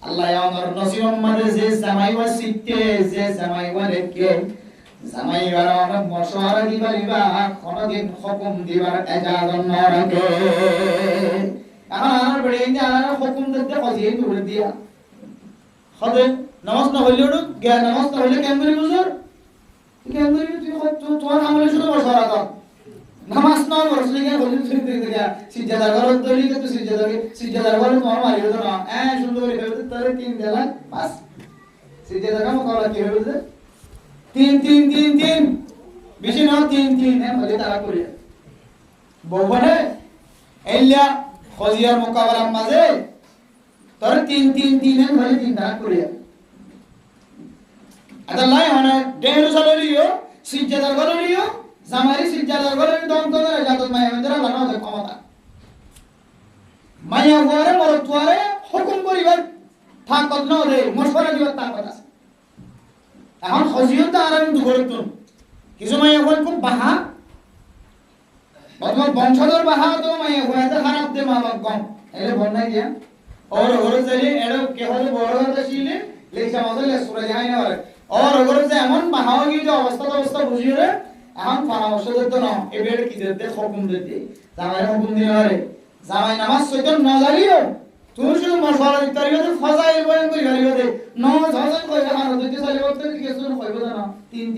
আল্লাহ অনর নসিব মাদে যে জামাই ওয়াসিতে যে জামাই ওয়ারেকে জামাই ওয়ার মশওয়ারা দিবারিবা কোনদিন হুকুম দিবার এজাজত না রাখে আর বড়ে না হুকুম দিতে কজিয়ে দূরে দিয়া খদে নামাজ না হইলে গে নামাজ না হইলে কেন করে বুঝর কেন করে তুই তোমার আমলে শুধু মশওয়ারা কর নামাজ না পড়ছলি কেন হইলে তুই দেখা সিজদা করো তলি তো সিজদা করো তোমার মারিও তো না সুন্দর করে কইতে তোর তিন দেলা বাস সিজদা কাম করা কি হইবে তিন বেশি না তিন বলে তারা করে বউবনে এলিয়া খজিয়ার মোকাবেলার মাঝে তোর তিন বলে তিন তারা করে আদাল্লাহ মানে দেড় সালেরিও সিজদার গলিও জামারি সিজদার গলিও দম করে জাত মায়া মন্দিরা বানাও ক্ষমতা মায়া ঘরে মরতুয়ারে হুকুম করিবার থাকত না রে মশওয়ারা দিবার তাকত আছে এখন খজিয়ত আর আমি দুগরতুন কিছু মাই এখন খুব বাহা বর্তমান বংশধর বাহা তো মাই হয়তো খারাপ দে মা বাপ কম এলে বন্যাই দিয়া ওর যাইলে এর কে হলে বড় হতে ছিলে লেখা মজলে সুরে যায় না ওর যে এমন বাহা কি যে অবস্থা বুঝিয়ে রে এখন পরামর্শ দিত না এ বেড়ে কি দিতে হুকুম দিতে জামাই হুকুম দিলে রে জামাই নামাজ সইতো না জানিও তুই শুধু মশলা দিতে পারিবে তো ফজাইল বয়ান করি পারিবে দে নমাজ হাসান কই না আর দিতে চাইলে বলতে কিছু কইব না তিন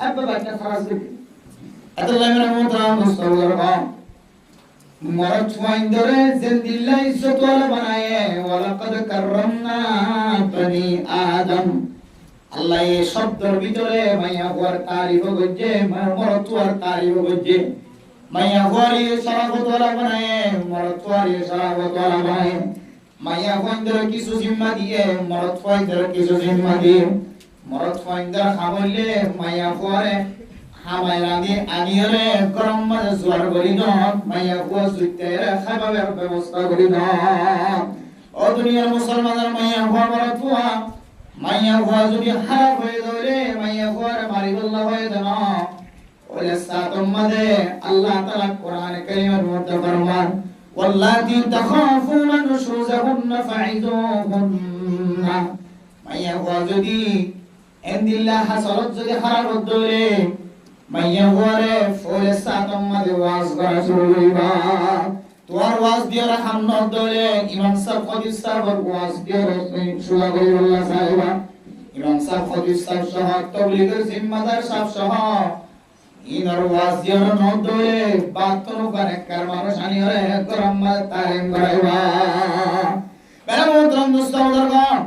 আব্বা বাচ্চা খারাপ দিবে এত লাইমের মধ্যে মুস্তাফা মরদ ফাইন্দরে জিন্দিল্লাহ ইজ্জত ওয়ালা বানায়ে ওয়ালাকাদ কাররামনা বনি আদম আল্লাহ এই শব্দের ভিতরে মাইয়া হওয়ার তারিফ করছে মরদ হওয়ার তারিফ করছে মাইয়া হওয়ার শরাফত ওয়ালা বানায়ে মরদ হওয়ার শরাফত ওয়ালা বানায়ে মাইয়া ফাইন্দরে কিছু জিম্মা দিয়ে মরদ ফাইন্দরে কিছু জিম্মা দিয়ে মরদ ফাইন্দর খাবলে মাইয়া হওয়ারে হামাই রাঁধি আনিয়রে গরম মাঝে জোয়ার করি ন মাইয়া হওয়া সুইতে খাইবার ব্যবস্থা করি ন ও দুনিয়ার মুসলমানের মাইয়া হওয়া মরদ হওয়া মাইয়া হওয়া যদি খারাপ হয়ে যাবে মাইয়া হওয়ার মারিবল্লাহ হয়ে যান ওলে সাতম মাঝে আল্লাহ তাআলা কোরআন কারীমের মধ্যে ফরমান ওয়াল্লাতি তাখাফুনা নুশুজাহুন্না ফাইযুহুন্না মাইয়া হওয়া যদি এন্দিল্লাহ হাসরত যদি খারাপ হয়ে মাইয়া হওয়ারে ফলে সাতম মাঝে ওয়াজ করা শুরু করিবা তোমার ওয়াজ দিয়ে রাখাম নদলে ইমাম সাহেব হাদিস সাহেব ওয়াজ দিয়ে শুরু করিবা সাহেবা ইমাম সাহেব খতিব সাহেব সহ তাবলীগের জিম্মাদার সাহেব সহ ইনার ওয়াজ দিয়ার নদলে বাতনো করে কার মানুষ আনি হরে গরম মাল তালিম করাইবা বেরামতরম মুস্তাওদারগণ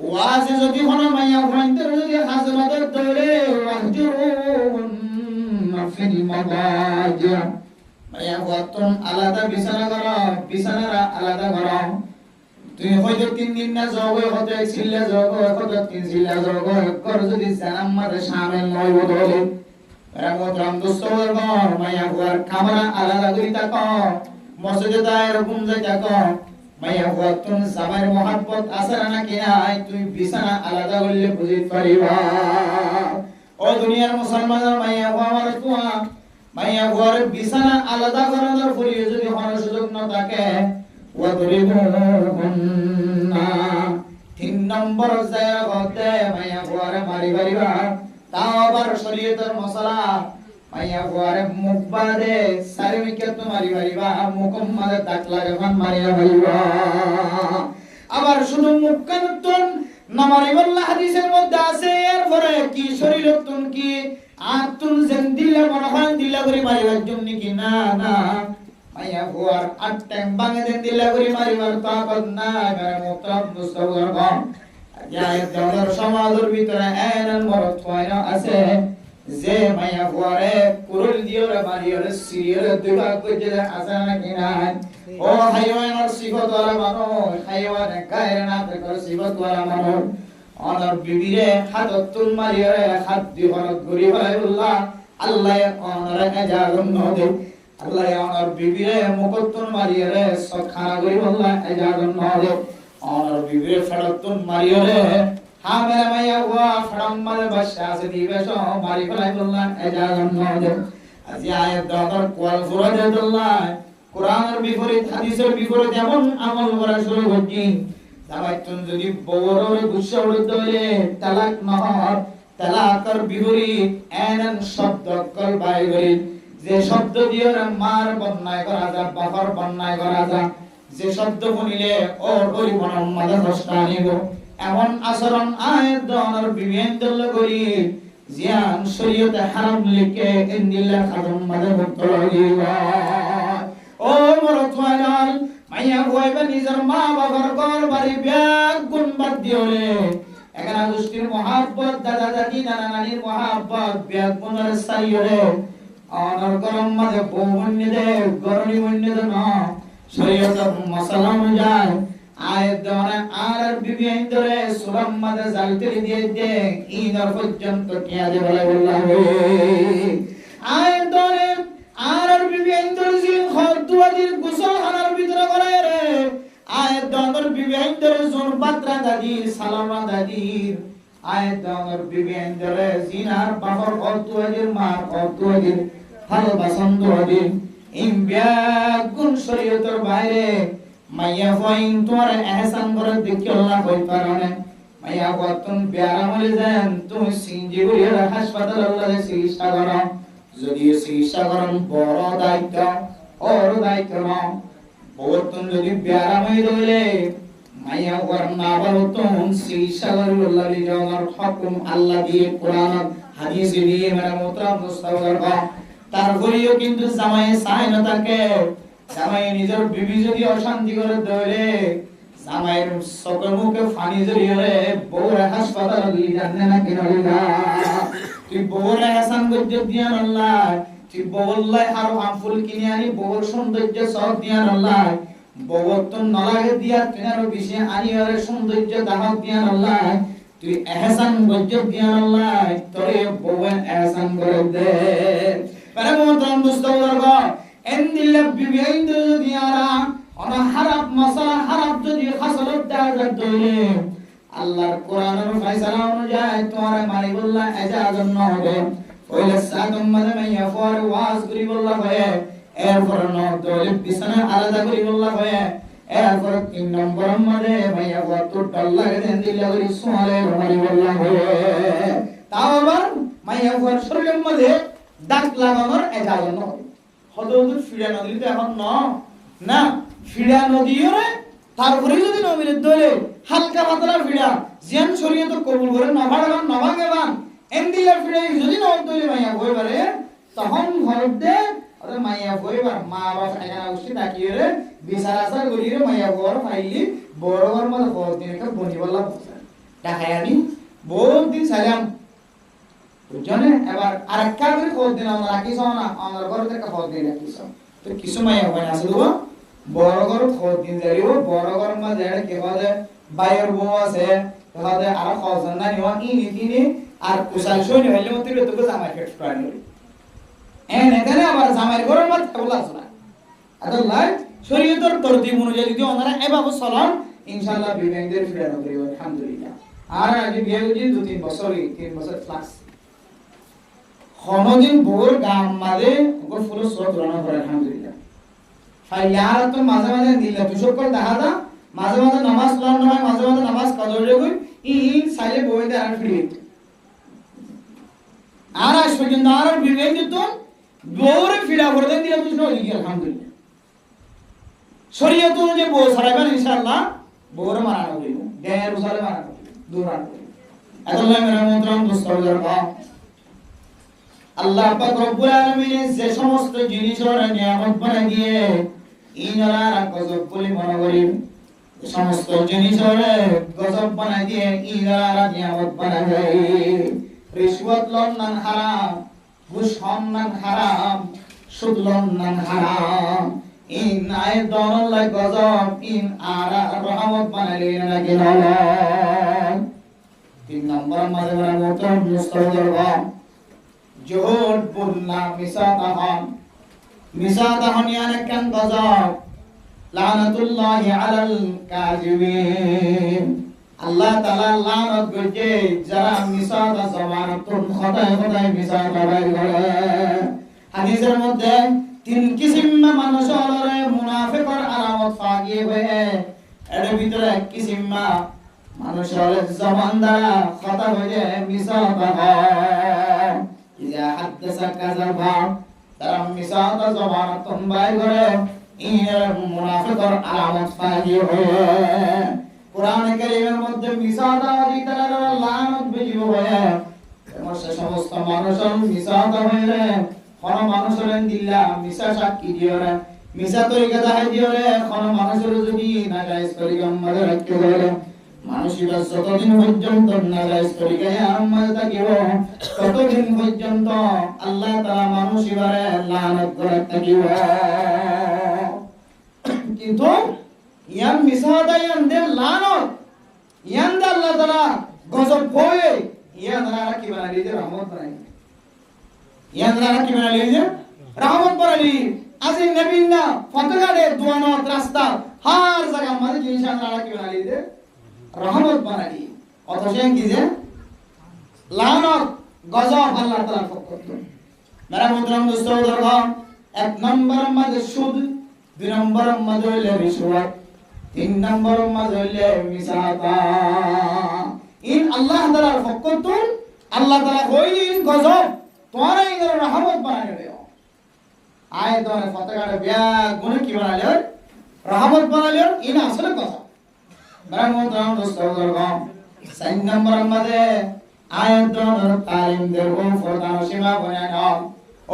ওয়াজে যদি কোন মাইয়া ফাইন্দের যদি হাজরাতের দলে ওয়াজুরুন ফিল মাদাজি মাইয়া ওয়াতন আলাদা বিছানা করো বিছানারা আলাদা করো তুই হয়তো 3 দিন না জগে হতে ছিলা জগে কত 3 ছিলা জগে কর যদি জানাম মারে শামিল নয় বদলে বেরামতরম মুস্তাওদারগণ মাইয়া ওয়ার কামরা আলাদা করি তাকো মসজিদে দায়ের হুকুম যাই তাকো মাইয়া ওয়াতন জামাইর মোহাব্বত আসার না কিনাই তুই বিছানা আলাদা করলে বুঝিতে পারিবা ও দুনিয়ার মুসলমানরা মাইয়া আমার তুয়া মাইয়া ঘর বিছানা আলাদা করার পরে যদি হওয়ার সুযোগ না থাকে ওয়া দরিবুন্না 3 নম্বর জায়গা হতে মাইয়া ঘর মারি পারিবা তাও আবার শরীয়তের মশলা মাইয়া ঘরে মুখ বাদে সারিমিকে তো মারি পারিবা মুকম্মাদে দাঁত লাগে মান মারিয়া পারিবা আবার শুধু মুখ কানতন না মারিবাল্লাহ হাদিসের মধ্যে আছে এরপরে কি শরীরতন কি আতুন যেন দিলে মনে হয় দিলা করে মারিবার জন্য কি না না মাইয়া ঘর আট টাইম বাঙে দেন দিলা করে মারিবার তাকত না গারে মুতাব মুস্তাওয়ার গম যায় দর সমাজের ভিতরে এনন মরত হয় আছে যে মাইয়া ঘরে কুরুল দিওরে মারিওরে সিরিয়রে দুবা কইতে আসানা কিনান ও হাইওয়ানের সিফত ওয়ালা মানুষ হাইওয়ানে গায়রে না কর সিফত ওয়ালা মানুষ অনর বিবিরে হাততুল মারিওরে হাত দিওরে গরি ভাইউল্লাহ আল্লাহ অনরে এজাজম নদে আল্লাহ অনর বিবিরে মুকত্তুল মারিওরে সখানা গরি আল্লাহ এজাজম নদে অনর বিবিরে ফড়তুল মারিওরে হ্যাঁ মেরা মাইয়া ওয়া ফড়ম্মালে বাদশা আছে দিবেশ মারি ফলাই বললাম এজাজম নদে আজি আয়াত দাদর কোয়াল ফুরাদাল্লাহ কোরআনের বিপরীত হাদিসের বিপরীত এমন আমল করা শুরু করছি জামাইতুন যদি বড়রে গুচ্ছা উড়ে দলে তালাক নহর তালাকের বিপরীত এনন শব্দ কল বাইরে যে শব্দ দিয়ে মার বন্যায় করা যায় বাবার বন্যায় করা যায় যে শব্দ শুনিলে ওর পরিবর্তন মাঝে নষ্ট আনিব এমন আচরণ আয়াত দনের বিভিন্ন করি জিয়ান শরীয়তে হারাম লিখে ইন্দিল্লাহ খাদম মাঝে মুক্ত লাগিবা ও মরত ওয়ালাল মাইয়া হইবে নিজের মা বাবার ঘর বাড়ি ব্যাগ গুণ বাদ দিওরে এখানে গোষ্ঠীর মহাব্বত দাদা দাদি নানা নানির মহাব্বত ব্যাগ গুণের সাইরে অনর গরম মাঝে বউ মন্যে দে গরমি মন্যে দে না শরীয়তের মশলা অনুযায়ী আয়াত দেওয়ানে আর বিবি আইন্দরে সুরাম মাঝে জালতে দিয়ে দে ইনর পর্যন্ত কিয়া দে বলে বললাম আয়াত দেওয়ানে আর বিবি আইন্দরে জিল খর দুয়াদির গোসল খানার ভিতরে করে রে আয়াত দেওয়ানের বিবি আইন্দরে জোর পাত্রা দাদির সালামা দাদির আয়াত দেওয়ানের বিবি আইন্দরে জিনার বাবার খর দুয়াদির মা খর দুয়াদির ভালো বাসন দুয়াদির ইমবিয়া গুণ শরীয়তের বাইরে মাইয়া হইন তোমার এহসান করে দেখি আল্লাহ কই পারনে মাইয়া কতন বিয়ারা মলে যান তুমি সিনজিগুড়ির হাসপাতাল আল্লাহ চিকিৎসা করো যদি চিকিৎসা করেন বড় দায়িত্ব ওর দায়িত্ব নাও বর্তন যদি বিয়ারা মই দইলে মাইয়া কর না বলতন চিকিৎসা করি আল্লাহ লিজনের হুকুম আল্লাহ দিয়ে কোরআন হাদিস দিয়ে মেরা মুতরা মুস্তাওয়ার তারপরেও কিন্তু জামাই চায় না তাকে জামাই নিজের বিবি যদি অশান্তি করে দইলে জামাইয়ের চোখে মুখে ফানি জড়িয়ে বউর হাসপাতাল গিয়ে জানে না কেন তুই বউর হাসান গজ্জ দিয়ান আল্লাহ তুই বউল্লাই আরো আমফুল কিনে আনি বউর সৌন্দর্য সব দিয়ান আল্লাহ বউর তো নলাগে দিয়া তুই আরো বেশি আনি আরে সৌন্দর্য দাহক দিয়ান আল্লাহ তুই এহসান গজ্জ দিয়ান আল্লাহ তোরে বউর এহসান করে দে পারে মোহতরম মুস্তাওয়ার এন্দিল্লা বিবি আইন্দু যদি আরা অন হারাপ মাসালা হারাপ যদি খাসলত দাজাত দইলে আল্লাহর কোরআনের ফয়সালা অনুযায়ী তোমারে মারি বললা এজাজত ন হবে ওইলে সাদম মাঝে মাইয়া ফর ওয়াজ করি বললা হয় এরপর ন দইলে বিছানা আলাদা করি বললা হয় এরপর 3 নম্বর মাঝে মাইয়া কত ডল্লা গেন দিলা করি সোয়ালে মারি বললা হয় তাও আবার মাইয়া ফর শরীরের মধ্যে দাগ লাগানোর এজাজত ন হবে হদুদ ফিরা নদী তো এখন না ফিরা নদীও রে তারপরে যদি নবীর দলে হালকা পাতলা ফিরা জিয়ান শরীয়ত কবুল করে নভাগান নভাগান এন্দিলা ফিরে যদি নয় তৈরি মাইয়া বইবারে তখন ঘরত দে আরে মাইয়া বইবার মা বাবা এখানে উঠে তাকিয়ে রে বিচার আচার করি রে মাইয়া বড় ফাইলি বড় বড় মত খবর দিন কা বনি বললা দেখাই আমি বহুত দিন সালাম বুঝছনে এবার আরেকটা করে খবর দিন আমরা রাখিস না আমার ঘর থেকে খবর দিন রাখিস তো কিছু মাইয়া হয় না শুধু বড় ঘর খবর দিন যাইব বড় ঘর মাঝে কে বলে বাইরের বউ আছে তাহলে আর খবর না নিও ই নীতি আর কুশল শোন হইলে মত তো জামাই ফেট প্রাণী এখানে আবার জামাই ঘরের মধ্যে বলা শোনা আল্লাহ শরীয়তের তরতিব অনুযায়ী যদি ওনারা এভাবে চলন ইনশাআল্লাহ বিবেকদের ফিরানো করিব আলহামদুলিল্লাহ আর আগে বিয়ে হয়েছে 2-3 বছরই 3 বছর প্লাস কোনদিন ভোর গাম মাঝে ওর ফুল সব রানা করে আলহামদুলিল্লাহ ফাইলার তো মাঝে মাঝে দিলে তো সকল দেখা দা মাঝে মাঝে নামাজ পড়ানো হয় মাঝে মাঝে নামাজ কদরে কই ইন সাইলে বইতে আর ফিরে আর আজ পর্যন্ত আর বিবেক দিত বউরে ফিরা করে দেন দিয়ে বুঝলো কি আলহামদুলিল্লাহ শরীয়ত অনুযায়ী বউ ছাড়াবেন ইনশাআল্লাহ বউরে মারানো হইব গায়ের উসালে মারানো দূরান আল্লাহ মেরা মোহতরম দোস্তদের ভাই আল্লাহ পাক রব্বুল আলামিন যে সমস্ত জিনিসের নিয়ামত বানাই দিয়ে ইনারা গজব বলে মনে করি সমস্ত জিনিসের গজব বানাই দিয়ে ইনারা নিয়ামত বানাই দেয় রিশওয়াত লন হারাম ঘুষ হন হারাম সুদ লন হারাম ইন আয় দরলাই গজব ইন আরা রহমত বানাইলে নাকি নয় 3 নম্বর মাঝে মোহতরম দোস্তদের ভাই জোহর বলনা মিসাতাহন ইয়ানে কান গজব লানাতুল্লাহি আলাল কাযিবিন আল্লাহ তাআলা লানত করছে যারা মিসাতা জবানতুন খোদায় খোদায় মিসাতা বাইর করে হাদিসের মধ্যে 3 কিসিম মানুষ হলরে মুনাফিকর আলামত ফাগিয়ে হয়ে এর ভিতরে এক কিসিম মানুষের জবান দ্বারা কথা হয়ে মিসাতা হয় ইজা হাদাসা কাযাবা তারা মিসাতা জবানতুন বাইর করে ইন মুনাফিকর আলামত ফাগিয়ে হয়ে কোরআনে কারীমের মধ্যে মিসাদাওয়াদি তাআলা লানত বেজিব হয়ে সমস্ত মানুষের মিসাদা হয়ে কোন মানুষের দিল্লা মিসা সাক্ষী দিও রে মিসা তরিকা দেখাই দিও রে কোন মানুষের যদি নাজায়েজ তরিকা মধ্যে রাখতে গেলে মানুষেরা যতদিন পর্যন্ত নাজায়েজ তরিকায় আরম্ভ থাকিব ততদিন পর্যন্ত আল্লাহ তাআলা মানুষেরারে লানত করে থাকিব কিন্তু ইয়ান মিসাদা ইয়ান দে লানত ইয়ান দে আল্লাহ তাআলা গজব হয়ে ইয়ান দ্বারা কি বানালি যে রহমত বানাই ইয়ান দ্বারা কি বানালি যে রহমত বানালি আজি নবী না ফতগাড়ে দুয়ানত রাস্তা হার জায়গা মাঝে ইনশাআল্লাহ কি বানালি যে রহমত বানালি অথচ কি যে লানত গজব আল্লাহ তাআলার পক্ষ থেকে মেরা মোহতরম দোস্তদের ভাই 1 নম্বর মাঝে সুদ 2 নম্বর মাঝে হইলে রিশওয়াত 3 নম্বর মাঝে হইলে মিসাতা ইন আল্লাহ তাআলার পক্ষ থেকে আল্লাহ তাআলা কইলেন গজব তোরা ইনর রহমত বানাই দেও আয় তোরে ফতগাড়ে বিয়া গুণ কি বানালে রহমত বানালে ইন আসলে কথা মেরা মোহতরম দোস্তদের ভাই 4 নম্বর মাঝে আয়াতর তালিম দেব ফরদান সীমা বানানো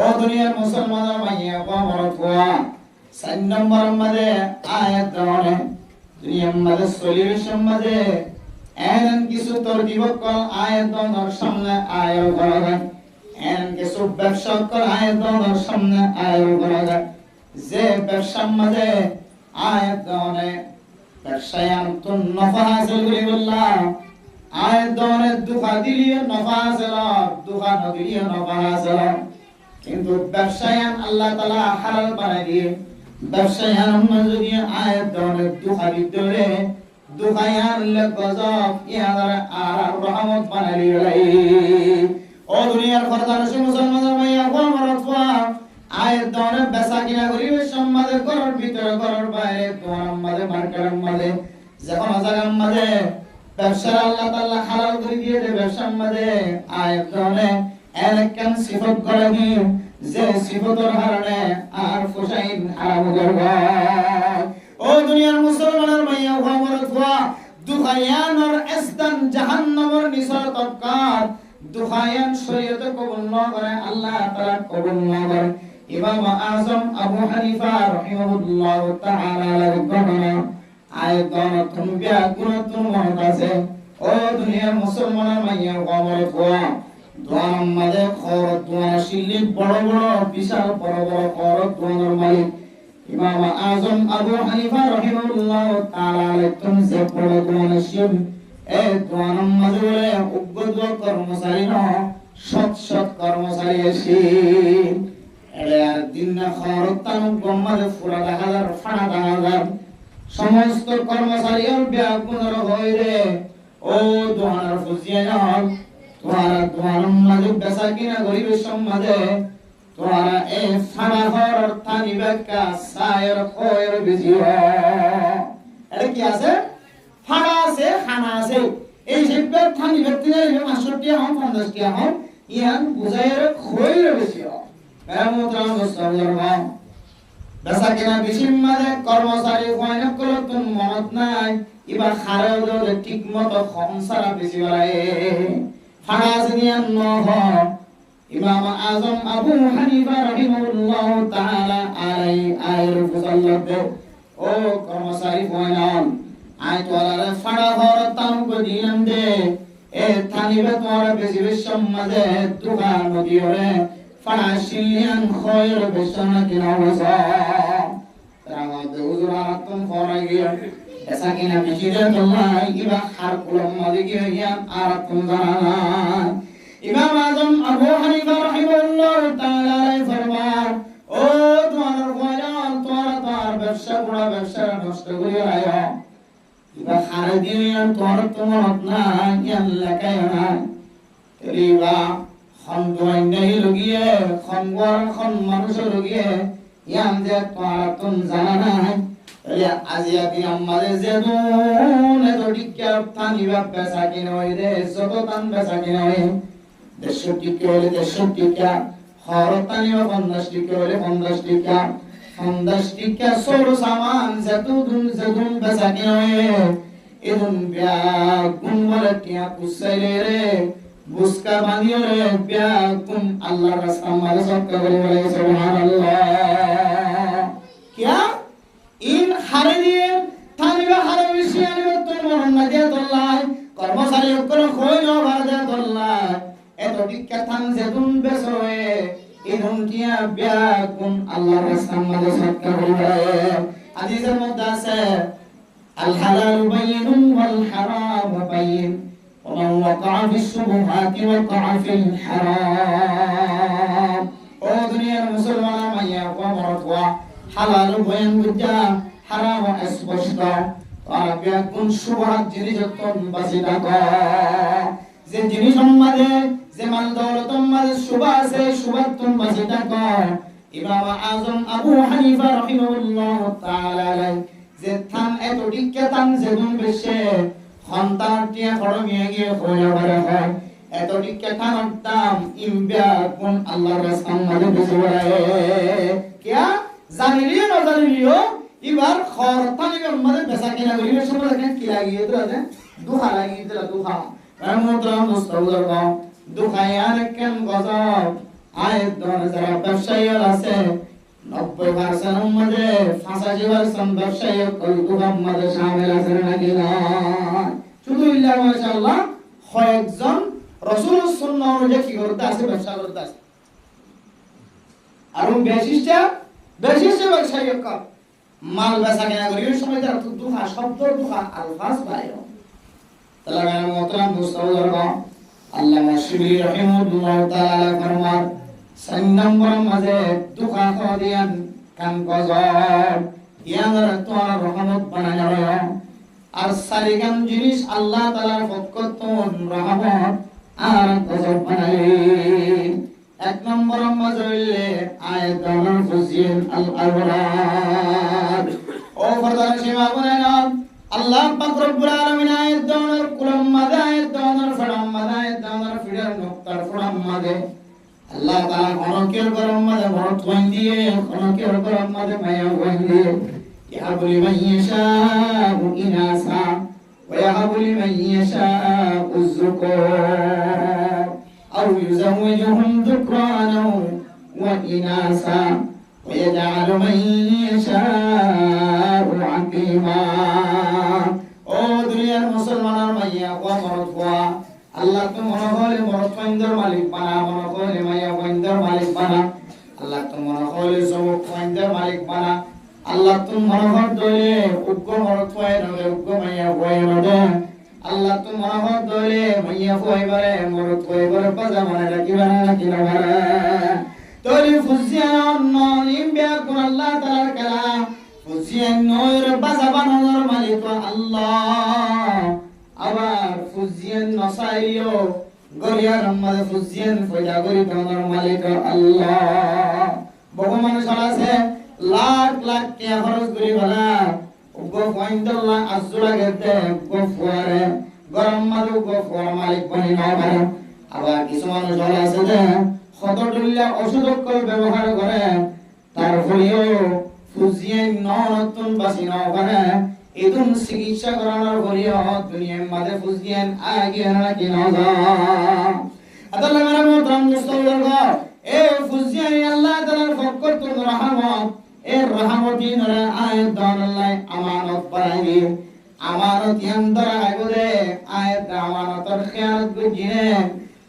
ও দুনিয়ার মুসলমানরা মাইয়া পামরত হওয়া 4 নম্বর মাঝে আয়াতর দুনিয়ার মাঝে সলিউশন মাঝে এমন কিছু তরতিব কল আয়াতর সামনে আয়ার করা এমন কিছু ব্যবসা কল আয়াতর সামনে আয়ার করা যে ব্যবসার মাঝে আয়াতর ব্যবসায়ান তো নফা হাসিল করি বললাম আয়াতরে দুফা দিলিও নফা হাসিল দুফা নদিলিও নফা হাসিল কিন্তু ব্যবসায়ান আল্লাহ তাআলা হালাল বানাই দিয়ে ব্যবসায়ান যদি আয়াতরে দুফা দিলে দুফায়ান লে গজব ইয়ার আর রহমত বানাই লাই ও দুনিয়ার ফরদানশী মুসলমানদের মাইয়া ওয়া আয়াতরে বেচা কিনা করিবে সমাজে ঘরের ভিতরে ঘরের বাইরে তোমার মাঝে মার্কেটের মাঝে যখন জায়গার মাঝে ব্যবসা আল্লাহ তাআলা হালাল করে দিয়ে দেবে ব্যবসার মাঝে আয়াতনে এলাকান সিফত করে দি যে সিফতের কারণে আর ফুসাইন হারাম করবে ও দুনিয়ার মুসলমানের মাইয়া ওয়া দুখায়ানোর দান জাহান্নামের নিসর তক্কার দুহায়ান শরীয়তে কবুল না করে আল্লাহ তাআলা কবুল না করে ইমাম আযম আবু হানিফা রাহিমাহুল্লাহ তাআলা ঘটনা আয়াতন তুমবিয়া গুণতুন মহৎ আছে ও দুনিয়ার মুসলমানের মাইয়া কবর কোয়া দোয়ার মাঝে খর দোয়া শিল্লি বড় বড় বিশাল বড় বড় খর দোয়ার মালিক ইমাম আযম আবু হানিফা রাহিমাহুল্লাহ তাআলা তুমি যে বড় দোয়া শিব এ দোয়ার মাঝে উগ্র কর্মচারী ন সৎ সৎ কর্মচারী এসে এলে আর দিন না খর তানু গম্মালে ফুরা হাজার ফাড়া হাজার সমস্ত কর্মচারী আর ব্যাগুণর হই রে ও দোয়ার ফুজিয়া তোমার মাঝে বেচা কিনা গরিবের সমাজে তোমার এই ফাড়া হর অর্থানি ব্যাখ্যা সায়ের খয়ের বেশি এটা কি আছে ফাড়া আছে খানা আছে এই শিল্পের থানি ব্যক্তি নেই 65 হন 50 হন ইয়ান বুঝাইয়ের খয়ের বেশি মেরামতরাম মুস্তাফির বেচা কিনা বেশি মাঝে কর্মচারী কয়না করো তুম মনত নাই এবার খারেও দে ঠিক মতো সংসারা বেশি বাড়ায় ফারাজনিয়ান নহ ইমাম আযম আবু হানিফা রাহিমাহুল্লাহ তাআলা আয়ের ফুসাল্লাতে ও কর্মচারী কয়নান আই তোলারে ফাড়া হর তাম গদিলাম দে এ থানিবে তোরা বেশি সমাজে দুগা নদী হরে ফাড়া শিলিয়ান খয়ের বেশনা কিনা হসা তারা হুজুরা তুম ফরা গিয়া এসা কিনা বেশিরে তোলা ইবা হার কুলম মাঝে গিয়া আর তুম জানা ইমাম আযম আবু হানিফা রাহিমাহুল্লাহ তাআলা ফরমান ও তোমার কয়নান তোমার ব্যবসা বড় ব্যবসা নষ্ট করে আয়া ইবা হার দিয়া তোমার না ইয়াল্লা কায়না রিবা খন্দোই নেই লগিয়ে খনগর খন মানুষ লগিয়ে ইয়াম যে তোমার তুম জানা নাই আজিয়া কি আমাদের যে দুন এত টিকা থানি ব্যবসা কিনে হই রে যত তান ব্যবসা কিনে হই 150 টিকা হলে 150 টিকা হরতানি 50 টিকা হলে 50 টিকা 50 টিকা সর সামান যেতুন ব্যবসা কিনে হই এদুন ব্যাগ গুণ বলে টিয়া কুসাইলে রে বুসকা বানিয়ে রে ব্যাগ গুণ আল্লাহর রাস্তা মালে সব করে বলে সুবহানাল্লাহ क्या इन হারিয়ে থানিবা হারাবি শিয়ানি তোর মন না দিয়া দল্লাই কর্মচারী অকর কই ন বাদে দল্লাই এত টিকা থান যেতুন বেসরে ইনুন কিয়া ব্যাগুন আল্লাহর রাস্তা মাঝে সৎকার করে হাদিসের মধ্যে আছে আল হালাল বাইয়িনুন ওয়াল হারাম বাইয়িন ومن وقع في الشبهات وقع في الحرام ও দুনিয়ার মুসলমান মাইয়া ওয়া হালাল বয়ান বুঝা হারাম স্পষ্ট আর ব্যাগুন শুভহাত জিনিস যতন বাঁচি থাকো যে জিনিস সম্মাদে যে মাল দৌলত সম্মাদে শুভ আছে শুভতন বাঁচি থাকো ইমাম আযম আবু হানিফা রাহিমাহুল্লাহ তাআলা যে থান এত টিকা থান যেগুন বেশে সন্তান টিয়া খড়মিয়ে গিয়ে হয়ে বড় হয় এত টিকা থান দাম ইমব্যাগুন আল্লাহর রাস্তা মাঝে বেশি বড়ায় কিয়া জানিলিও না জানিলিও এবার খরতানিবে আমাদের বেচা কিনা করিবে সময় দেখেন কি লাগিয়ে দিলে দুহা লাগিয়ে দিলা দুহা রামুদ্রাম মুস্তাউদার গাও দুহায়ার কেন গজব আয়াত দন যারা ব্যবসায়ী আছে 90% মধ্যে 85% ব্যবসায়ী কই দুহার মধ্যে শামিল আছে নাকি না শুধু ইল্লা মাশাআল্লাহ কয়েকজন রাসূলুল্লাহ সুন্নাহ অনুযায়ী কি করতে আছে ব্যবসা করতে আছে আর বেশিষ্ট ব্যবসায়ী কর মাল বেচা কেনা করি ওই সময় তারা দুহা শব্দ দুহা আলফাজ বাইরে তাহলে মেরা মোহতারাম মুস্তাউদার গাও আল্লামা শিবলি রাহিমাহুল্লাহ তাআলা ফরমান 4 নম্বর মাঝে দুহা দিয়ান কান গজব ইয়ার তোর রহমত বানায় আর সারিগাম জিনিস আল্লাহ তাআলার পক্ষ থেকে রহমত আর গজব বানায় 1 নম্বর মাঝে আয়াতুল ফুজিল আল আওলাদ ও ফরদান সীমা বলেনা আল্লাহ পাক রব্বুল আলামিন আয়াত দাওনার কুলাম মাদা আয়াত দাওনার ফড়াম মাদা আয়াত দাওনার ফিডার নক্তার ফড়াম মাদে আল্লাহ তাআলা অনকের গরম মাদে ভরত হইন দিয়ে অনকের গরম মাদে মায়া হইন দিয়ে ইয়া বলি মাইয়াশা ইনাসা ويهب لمن يشاء الذكور أو يزوجهم ذكرانا وإناثا ويجعل من يشاء عقيما ও দুনিয়ার মুসলমানের মাইয়া ও মরদ হওয়া আল্লাহ তো মনে হলে মরদ ফাইন্দার মালিক বানা মনে হলে মাইয়া ফাইন্দার মালিক বানা আল্লাহ তো মনে হলে যুবক ফাইন্দার মালিক বানা আল্লাহ তো মনে হল দলে উগ্র মরদ হয় নলে উগ্র মাইয়া হয় নলে আল্লাহ তো মনে হল দলে মাইয়া হইবারে মরদ হইবারে বাজা মানে রাখিবা নাকি না তরি ফুজিয়ান নিম বিয়া কোন আল্লাহ তাআলার কালাম ফুজিয়ান নয়র বাজা বানানোর মালিক আল্লাহ আবার ফুজিয়ান নসাইও গরিয়ার আমাদের ফুজিয়ান ফয়দা করি বানানোর মালিক আল্লাহ বহু মানুষ আছে লাখ লাখ টাকা খরচ করি বলা গো পয়েন্টল্লাহ আজুরা গেতে গো ফুয়ারে গরম মারু গো ফুয়ার মালিক বনি না পারে আবার কিছু মানুষ আছে যে খতরুল্লাহ ওষুধকল ব্যবহার করে তার হইও ফুজিয়ান নতুন বাসি না পারে এদুন চিকিৎসা করানোর হইও দুনিয়ার মাঝে ফুজিয়ান আগে না কি না যা আল্লাহ মেরা মোহতরম মুস্তাফির এ ফুজিয়ান আল্লাহ তাআলার পক্ষ থেকে রহমত এ রহমতি নরে আয়াত দান আল্লাহ আমানত বানাই আমানত ইয়ান্দর আইবদে আয়াত আমানতর খেয়ানত বুঝিনে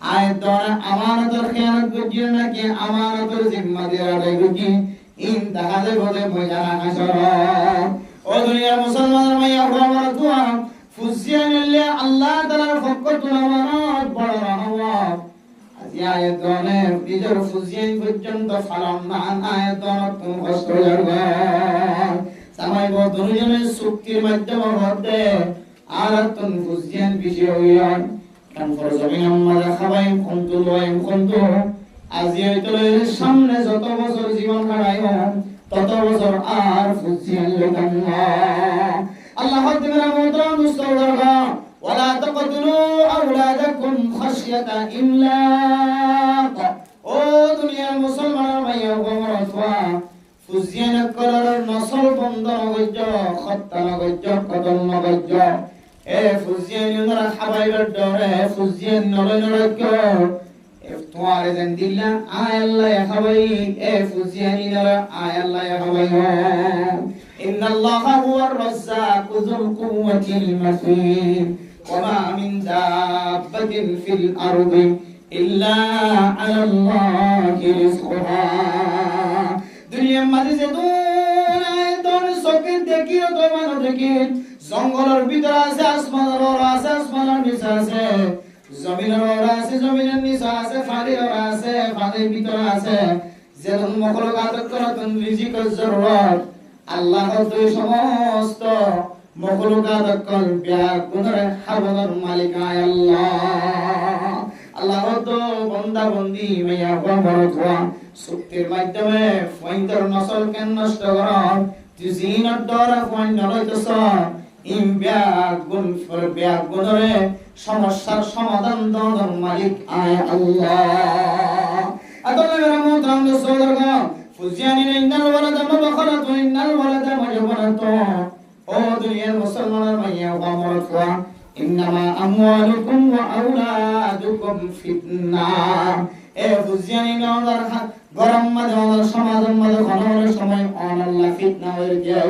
আয়াত দান আমানতর খেয়ানত বুঝিনে নাকি আমানতর জিম্মাদারি আদায় বুঝি ইন্তাহাজে বলে ময়দান হাসর ও দুনিয়ার মুসলমান মাইয়া আমার দোয়া ফুজিয়ান আল্লাহ তাআলার পক্ষ থেকে আমানত বড় রহমত আয়াত দানে নিজের ফুজিয়ান পর্যন্ত ফালাম না আয়াত দান তুমি কষ্ট করবে সামাই দুজনের চুক্তির মাধ্যমে হতে আর তুমি ফুজিয়ান বিষয় হইয়া কারণ ফরজবিন আমরা খাবাই কোনটো লয় কোনটো আজি হইতলের সামনে যত বছর জীবন কাটাইব তত বছর আর ফুজিয়ান লইতাম না আল্লাহ তাআলা মোহতরম মুস্তাফা ولا تقتلوا أولادكم خشية إملاق ও দুনিয়ার মুসলমান ভাইয়া গোমরতওয়া ফুজিয়ান করার নসল বন্ধ নগজ্য খত্তা নগজ্য কতল নগজ্য এ ফুজিয়ান নরা হাবাইবার ডরে ফুজিয়ান নরে নরজ্য এ তোয়ারে দেন দিল্লা আয় আল্লাহ হাবাই এ ফুজিয়ান নরা আয় আল্লাহ হাবাই إن الله هو الرزاق ذو القوة المتين وما من دابة في الأرض إلا على الله رزقها দুনিয়ার মাঝে যে দুনিয়ার সকেট দেখি তো মানুষ দেখি জঙ্গলের ভিতরে আছে আসমানের ওর আছে আসমানের নিচে আছে জমিনের ওর আছে জমিনের নিচে আছে ফাঁদের ওর আছে ফাঁদের ভিতরে আছে যেমন মখলুকাত করে তুমি রিজিকের জরুরত আল্লাহ তো সমস্ত মখলুকাত কল ব্যাগুনের হাবনের মালিক আল্লাহ আল্লাহ তো বান্দা বান্দি মাইয়া বড় শক্তির মাধ্যমে ফাইন্দার নসল কেন নষ্ট করা তুই জিনার দ্বারা ফাইন নলইতেছ ইম ব্যাগুনের সমস্যার সমাধান দেওয়ার মালিক আল্লাহ আদলে মেরা মোহতরম দোস্তগণ ফুজিয়ানি ইন্নাল ওয়ালাদা মাবখালাতু ইন্নাল ওয়ালাদা মাজবারাতু ও দুনিয়ার মুসলমানের মাইয়া ওয়া মরতওয়া ইন্নামা আমওয়ালুকুম ওয়া আওলাদুকুম ফিতনা এ ফুজিয়ানি নওয়ার গরম মাঝে সমাজের মাঝে ঘনঘন সময় আল্লাহ ফিতনা হয়ে যাও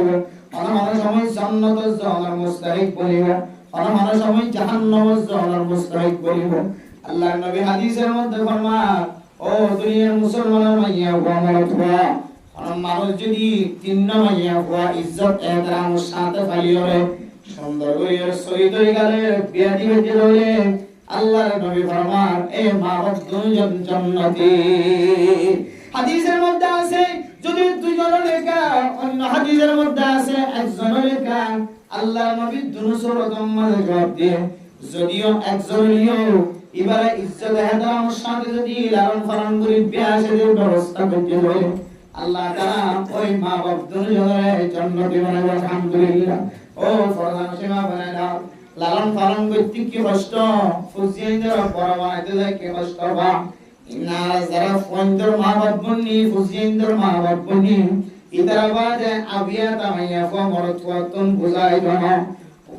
ঘনঘন সময় জান্নাতের যাওয়ার মুস্তাহিক বলিব ঘনঘন সময় জাহান্নামের যাওয়ার মুস্তাহিক বলিব আল্লাহর নবী হাদিসের মধ্যে ফরমান ও দুনিয়ার মুসলমানের মাইয়া ওয়া মরতওয়া মানুষ যদি তিন মাইয়া ওয়া ইজ্জত একরাম সাথে ফালিওরে সুন্দর করে শহীদ হয়ে গেলে বিয়া দিবে দিলে আল্লাহর নবী ফরমান এ মা বাপ দুজন জান্নাতি হাদিসের মধ্যে আছে যদি দুজনের লেখা অন্য হাদিসের মধ্যে আছে একজনের লেখা আল্লাহর নবী দুনুসরতম মাঝে জবাব দিয়ে যদিও একজনেরও এবারে ইজ্জত হেদাম সাথে যদি লালন পালন করে বিয়া শাদীর ব্যবস্থা করতে হয় আল্লাহ তাআলা ওই মা বাপ দুজনের জান্নাতি বানাবে আলহামদুলিল্লাহ ও ফরমান সীমা বানায় দাও লালন পালন করতে কি কষ্ট ফুজিয়ানদের বড় বানাইতে যায় কি কষ্ট বা ইনারা যারা ফন্দর মা বাপ বনি ফুজিয়ানদের মা বাপ বনি ইতারা বাদে আবিয়া তামাইয়া কো মরতওয়াতুন বুঝাই দনো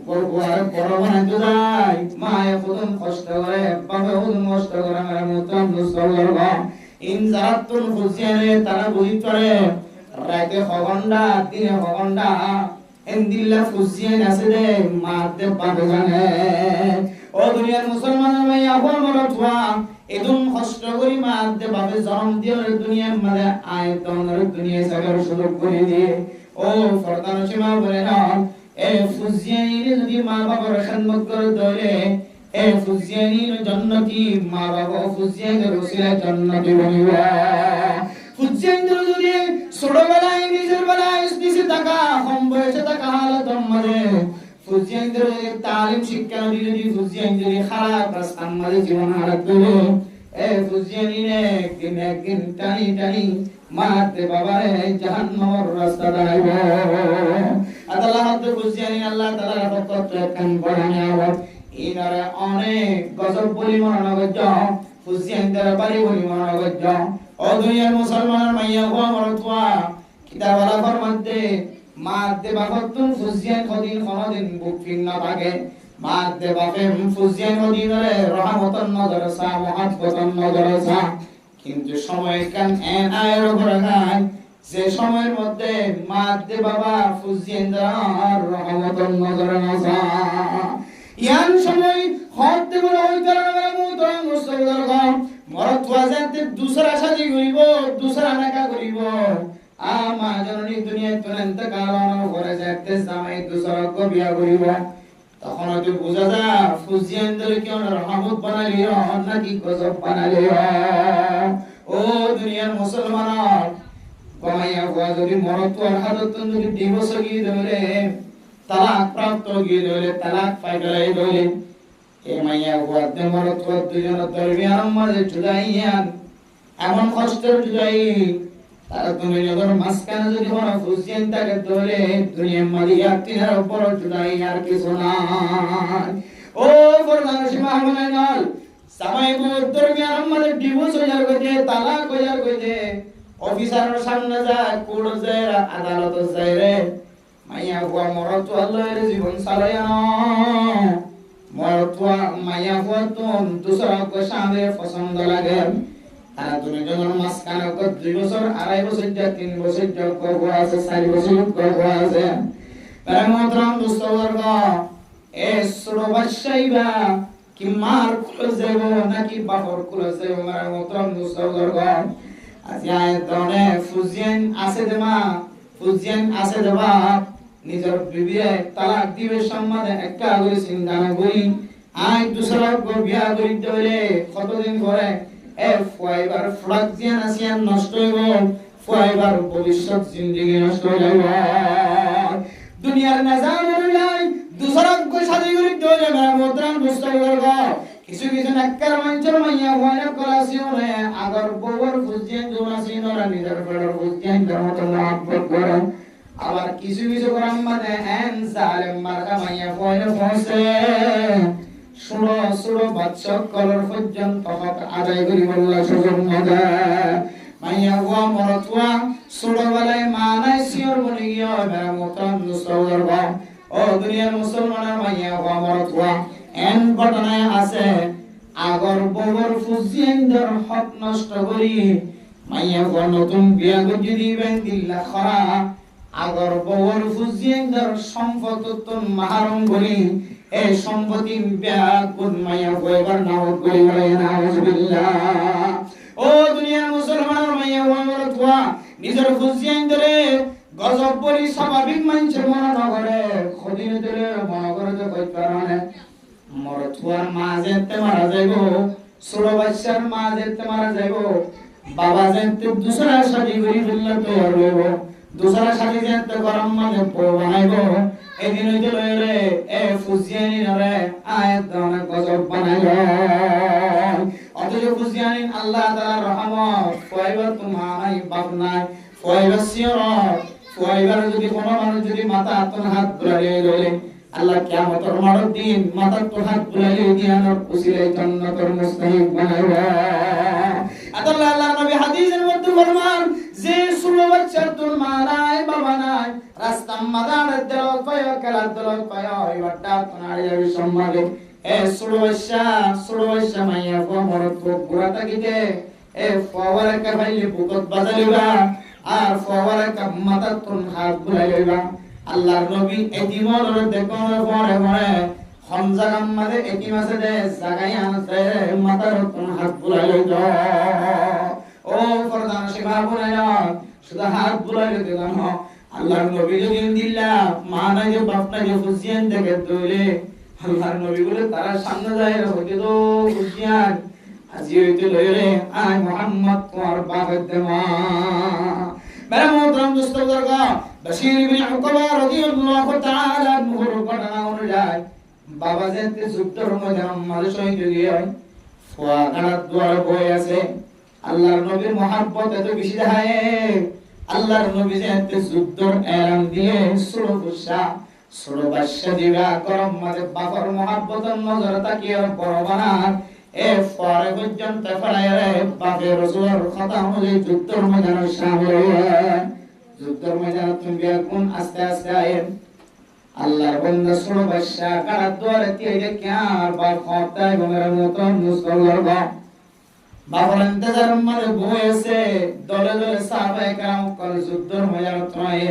আর বড় বানাইতে যায় মায়ে খুদন কষ্ট করে বাবা খুদন কষ্ট করে আমার মুতাম দুসল্লার গা ইন জারাতুন ফুজিয়ানে তারা বুঝি করে রাতে খগন্ডা দিনে খগন্ডা এন্দিল্লা ফুজিয়ান আছে রে মাতে পাবে জানে ও দুনিয়ার মুসলমানের ভাই আপন মরতওয়া এদুন কষ্ট করি মাতে পাবে জন্ম দিয়ে দুনিয়ার মাঝে আয়তনের দুনিয়া সাগর সুযোগ করে দিয়ে ও ফরদান সীমা বলে না এ ফুজিয়ানি যদি মা বাবার খিদমত করে দলে এ ফুজিয়ানি জান্নাতি মা বাবা ফুজিয়ানের ওসিলা জান্নাতি বনিবা ফুজিয়ান যদি ছোটবেলায় নিজের বেলায় নিচে থাকা কম বয়সে থাকা হালত মাঝে ফুজিয়ানদের তালিম শিক্ষা দিলে যদি ফুজিয়ানদের খারাপ রাস্তার মাঝে জীবন হারাত দিলে এ ফুজিয়ানি একদিন টানি টানি মারতে বাবারে জাহান্নামের রাস্তা দাঁড়াইব আল্লাহ হাতে ফুজিয়ানি আল্লাহ তাআলা রহমত কান বড়ানে আওয়াজ ইনারে অনেক গজব বলি মরণ গজ্জ ফুজিয়ানদের বাড়ি বলি মরণ গজ্জ ও দুনিয়ার মুসলমানের মাইয়া গো মরতওয়া কিতাবালা ফরমাতে মাতে বাগতুন ফুজিয়ান কদিন কোনদিন বুক ফিন না থাকে মাতে বাপে ফুজিয়ান কদিন রে রহমতন নজর সা মহাব্বতন নজর সা কিন্তু সময় কান এন আয়ের উপর গায় যে সময়ের মধ্যে মাতে বাবা ফুজিয়ান দার রহমতন নজর সা ইয়ান সময় হতে বড় হই কারণে মুতন মুসলমানের গাম মরতওয়া যাতে দুসরা শাদি করিব দুসরা নাকা করিব আমা জননী দুনিয়ায় তুলন্ত কালানো করে যাতে জামাই দুসরা কো বিয়া করিব তখন হয়তো বুঝা যা ফুজিয়ানদের কি রহমত বানালি নাকি গজব বানালি ও দুনিয়ার মুসলমান কমাইয়া হওয়া যদি মরতওয়ার হাতত যদি দিবস গিয়ে ধরে তালাক প্রাপ্ত গিয়ে ধরে তালাক পাইলাই ধরে এ মাইয়া হওয়াতে মরতওয়ার দুজন দরবিয়ার মাঝে জুদাইয়ান এমন কষ্টের জুদাই তারা তুমি যখন মাঝখানে যদি কোনো ফুজিয়ান তাকে ধরে দুনিয়ার মাঝে একটিনার উপর জুদাই আর কিছু নাই ও ফরমান সীমা হবে নল সামাই দরবিয়ার মাঝে ডিভোর্স হয়ে যার কইতে তালাক হয়ে যার কইতে অফিসারের সামনে যায় কোর্ট যায় আদালত যায় রে মাইয়া হওয়া মরতওয়া লয়ের জীবন চালাইয়া মরতওয়া মাইয়া হওয়া তো দুসরা কো সামনে পছন্দ লাগে তারা তুমি যখন মাঝখানে 2 বছর 2.5 বছর 3 বছর করবো আছে 4 বছর করবো আছে তারা মতরাম দুস্তবর্গ এ ছোট বাচ্চাইবা কি মার খুলে যাব নাকি বাপর খুলে যাব মার মতরাম দুস্তবর্গ আজি আয়তনে ফুজিয়ান আছে দেমা ফুজিয়ান আছে দেবা নিজের বিবিয়ে তালাক দিবে সম্মানে একটা করে চিন্তা না করি আই দুসরা কো বিয়া করি দলে কতদিন পরে এ ফাইবার ফ্রাকজিয়ান আসিয়ান নষ্ট হইব ফাইবার ভবিষ্যৎ জিন্দেগি নষ্ট হয়ে যাবে দুনিয়ার নাজাম হইলাই দুসরা কো শাদি করি দলে মতরাম দুস্তবর্গ কিছু কিছু নাক্কার মঞ্চর মাইয়া ওয়ানা কলাসিওনে আগর বউর ফুজিয়ান জোনাসিনরা নিজের বড় ফুজিয়ান ধর্মত মহব্বত করে আবার কিছু কিছু করাম মানে এন জালেম মার্কা মাইয়া ওয়ানা ফসে শুনো শুনো বাদশা কলর পর্যন্ত হক আদায় করি বল্লা সুযোগ মজা মাইয়া ওয়া মরতওয়া ছোটবেলায় মানাই সিওর বনে গিয়া মেরা মোতাম দুস্তবর্গ ও দুনিয়ার মুসলমানের মাইয়া ওয়া মরতওয়া এন ঘটনায় আছে আগর বউর ফুজিয়ানদের হক নষ্ট করি মাইয়া গো নতুন বিয়া গজি দিবেন দিল্লা খরা আগর বউর ফুজিয়ানদের সম্পত্তন মাহারম করি এই সম্পত্তি বিয়া কোন মাইয়া গো এবার নাও করি নাউজুবিল্লাহ ও দুনিয়ার মুসলমানের মাইয়া ওয়া মরতওয়া নিজের ফুজিয়ানদের গজব বলি স্বাভাবিক মানুষের মনে নগরে খদিন দিলে মনে করে তো কই কারণে মরতওয়ার মা যেতে মারা যাইব ছোট বাচ্চার মা যেতে মারা যাইব বাবা যেতে দুসরা শাদি করি ফেললে তো হইব দুসরা শাদি যেতে গরম মানে বউ বানাইব এদিন হইতে লইরে এ ফুজিয়ানি নরে আয়াত দানা গজব বানাইল অথচ ফুজিয়ানি আল্লাহ তাআলার রহমত ফয়বা তোমাই বাপ নাই ফয়বা সিয়রত ফয়বার যদি কোনো মানুষ যদি মাথা হাতন হাত বুলাইলে লইলে আল্লাহ কিয়ামতের মার দিন মাথার তো হাত বুলাইলে দিয়ানোর উসিলে জান্নাতের মুস্তাহিক বানাইবা আল্লাহ আল্লাহ নবী হাদিসের মধ্যে ফরমান যে ছোট বাচ্চার তোর মা নাই বাবা নাই রাস্তা মাদানের দলত পায় খেলার দলত পায় এবারটা তোনার যাবে সম্মানে এ সুড়বৈশা মাইয়া মরত বুড়া থাকিতে এ ফওয়ারে কা ভাইলে বুকত বাজালিবা আর ফওয়ারে কা মাথা তুন হাত বুলাইবা আল্লাহর নবী এতিমর দেখোর পরে পরে হমজা গাম্মাদে এতিম আছে দে জাগাই আনছে মাথার তুন হাত বুলাইলো ও ফরদান শিবা বুলাইলো শুধু হাত বুলাইলো দিলাম আল্লাহর নবী যদি দিল্লা মা নাই যে বাপ নাই যে খুশিয়ান দেখে দইলে আল্লাহর নবী বলে তারা সামনে যায় হইতে তো খুশিয়ান আজি হইতে লইরে আয় মুহাম্মদ তোমার বাপের দেমা মেরা মোহতরম দোস্ত বুজুর্গ বশীর ইবনে উকবা রাদিয়াল্লাহু তাআলা আনহুর ঘটনা অনুযায়ী বাবা যেতে যুদ্ধর মধ্যে আমাদের শহীদ হয়ে ফুয়া কানার দুয়ার বয়ে আছে আল্লাহর নবীর মহব্বত এত বেশি দেখায় আল্লাহর নবী যেতে যুদ্ধর এলান দিয়ে ষোলো বাদশা দিবা করম মাঝে বাবার মহব্বতের নজর তাকিয়ে বড় বানার এ পরে পর্যন্ত ফেরায় রে বাপের রসুলের কথা অনুযায়ী যুদ্ধর ময়দানের সামনে যুদ্ধর ময়দানে তুমি এখন আস্তে আস্তে আয়েন আল্লাহর বান্দা ষোলো বাদশা কারার দুয়ারে দিয়ে দেখে আর বাপ খতায় বমের মতো মুসল্লার বাবার ইন্তজার মানে বয়েছে দলে দলে সাহাবায়ে কেরাম কোন যুদ্ধর ময়দানে তোমায়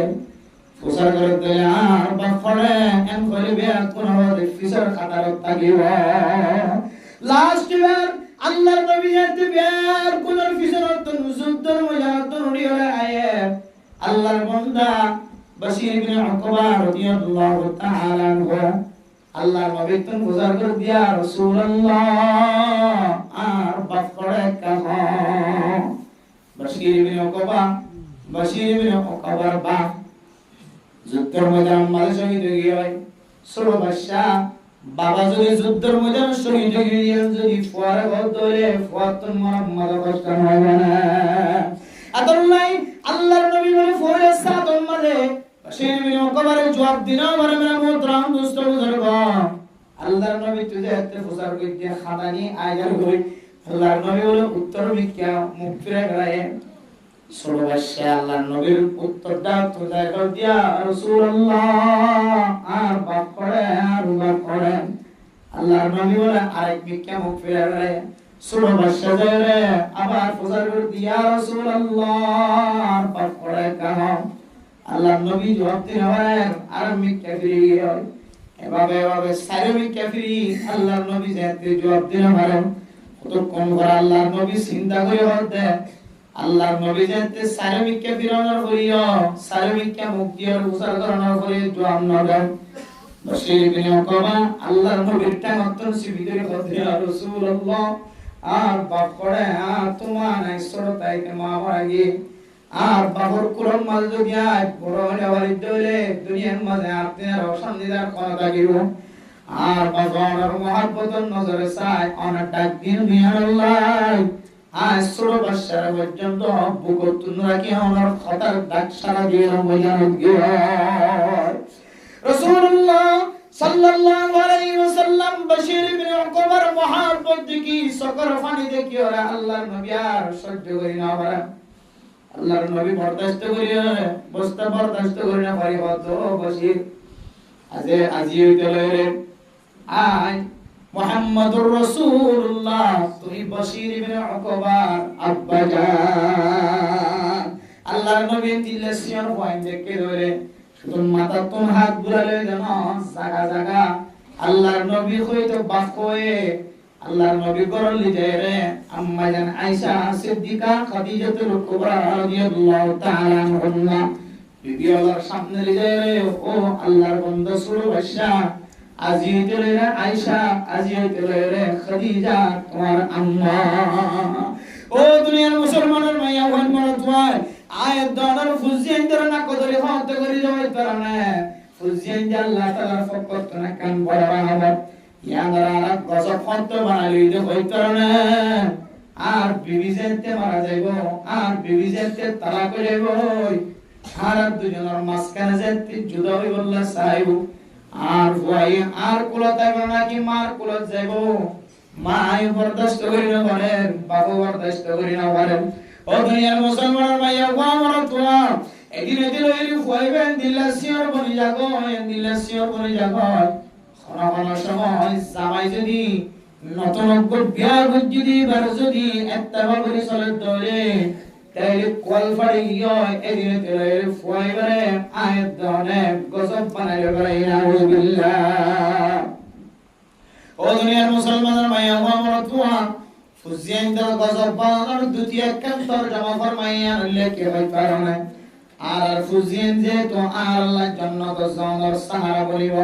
ফুসার করে দিলে আর বাপ পড়ে এম করিবে কোন ফিসার খাতার তাগিব লাস্ট বার আল্লাহর নবী যেতে বিয়ার কোন ফিসার তো যুদ্ধর ময়দানে তো নড়িয়ে আয়ে আল্লাহর বান্দা বশীর ইবনে উকবা রাদিয়াল্লাহু তাআলা আনহু আল্লাহর নবী তো ফুসার করে দিয়া রাসূলুল্লাহ আর বাপ পড়ে কাহ বশীর ইবনে উকবার বাপ যুদ্ধের ময়দান মাঝে শহীদ হয়ে গিয়ে ষোলো বাদশা বাবা যদি যুদ্ধের ময়দান শহীদ হয়ে গিয়ে যদি ফুয়ারে ঘর ধরে ফুয়ার তো মাথা কষ্ট হবে না আদল্লাই আল্লাহর নবী বলে ফুয়ারে সাতন মাঝে সেই নবী কবরে জবাব দিনা বলে মেরা মোহতরম দোস্ত বুজুর্গ আল্লাহর নবী তুই এতে ফুসার কইতে খাদানি আয়ার কই আল্লাহর নবী বলে উত্তর ভিক্ষা মুখ ফিরে গড়ায় ষোলো বাদশা আল্লাহর নবীর উত্তরটা তোদায় কর দিয়া রাসূলুল্লাহ আর বাপ করে আর বাপ করে আল্লাহর নবী বলে আরেক ভিক্ষা মুখ ফিরে গড়ায় ষোলো বাদশা রে আবার ফুসার কর দিয়া রাসূলুল্লাহ আর বাপ করে কাহ আল্লাহর নবী জবাব দিলেন আর ভিক্ষা ফিরে গিয়ে এভাবে সারে ভিক্ষা ফিরি আল্লাহর নবী যেতে জবাব দিলেন মারেন কতক্ষণ করে আল্লাহর নবী চিন্তা করে বলতে আল্লাহর নবী যেতে সারে ভিক্ষা ফিরানোর করিও সারে ভিক্ষা মুক্তির উসার করানোর করে জবাব না দেন বশীর ইবনে উকবা আল্লাহর নবীর টাঙ্গতন সিবিদের কথা রাসূলুল্লাহ আর বাপ করে আর তোমার নাই সরতাই তে মা মারাগি আর বাবর কুরম মাল যদি আয় বড় হলে বাড়ি দইলে দুনিয়ার মাঝে আপনার অশান্তিদার কথা থাকিব আর বাবার মহব্বতের নজরে চাই অনেক ডাক দিন বিহারাল্লাহ আজ ষোলো বাদশার পর্যন্ত বুকতুন রাখি আমার খাতার ডাক সারা দিয়ে ময়দানত গিয়ে রাসূলুল্লাহ সাল্লাল্লাহু আলাইহি ওয়াসাল্লাম বশীর ইবনে উকবার মহব্বত দেখি সকর ফানি দেখি ওরা আল্লাহর নবী আর সহ্য করি না পারে আল্লাহর নবী বরদাস্ত করি বরদাস্ত করি না পারি হতো বশীর আজি হইতে লইরে আয় মুহাম্মাদুর রাসূলুল্লাহ তুই বশীর ইবনে উকবার আব্বা জান আল্লাহর নবী দিলে সিয়ার পয়েন্ট দেখে ধরে শুধু মাথা তুম হাত বুলালে জানো জাগা জাগা আল্লাহর নবী কইতো বাপ কয়ে আল্লাহর নবী করলি রে আম্মা জান আয়েশা সিদ্দিকা খাদিজাতুল কুবরা রাদিয়াল্লাহু তাআলা আনহা বিবি আল্লাহর সামনে রে ও আল্লাহর বান্দা ষোলো বাদশা আজি তেরে আয়েশা আজি তেরে খাদিজা তোমার আম্মা ও দুনিয়ার মুসলমানের মাইয়া ওখান বড় তোমার আয়াত দানার ফুজিয়ান দর না কদরে হতে করি যাই তারানে ফুজিয়ান আল্লাহ তাআলার ফকত না কান বড় হবে ইয়াঙ্গারা গজব ফন্ত বানালি যে কই তারানে আর বিবি যেতে মারা যাইবো আর বিবি যেতে তালাক হয়ে যাইবো আর দুজনের মাঝখানে যেতে জুদা হই বললা চাইবো আর ভাই আর কুলত আইব নাকি মার কুলত যাইব মাই বরদাস্ত করি না পারেন বাবু বরদাস্ত করি না পারেন ও দুনিয়ার মুসলমানের ভাইয়া আমার তোমার এদিন এদিন ওই ফুয়াইবেন দিল্লাসিয়র বনি যাগো দিল্লাসিয়র বনি যাগো কোন সময় জামাই যদি নতুন বিয়া যদি বার যদি এত্তাবা করে চলে দলে তাইলে কল ফাড়ি হয় এদিন তেলে ফুয়াইবারে আয়াত দনে গজব বানাইলে বলে নাউযুবিল্লাহ। ও দুনিয়ার মুসলমানের মাইয়া ওয়া তুয়া ফুজিয়ান দা গজব বানানোর দ্বিতীয় কাম তরজমা ফরমাইয়া লেখে হয় কারণে আর ফুজিয়ান যে তো আল্লাহ জান্নাত জানার সাহারা বলিব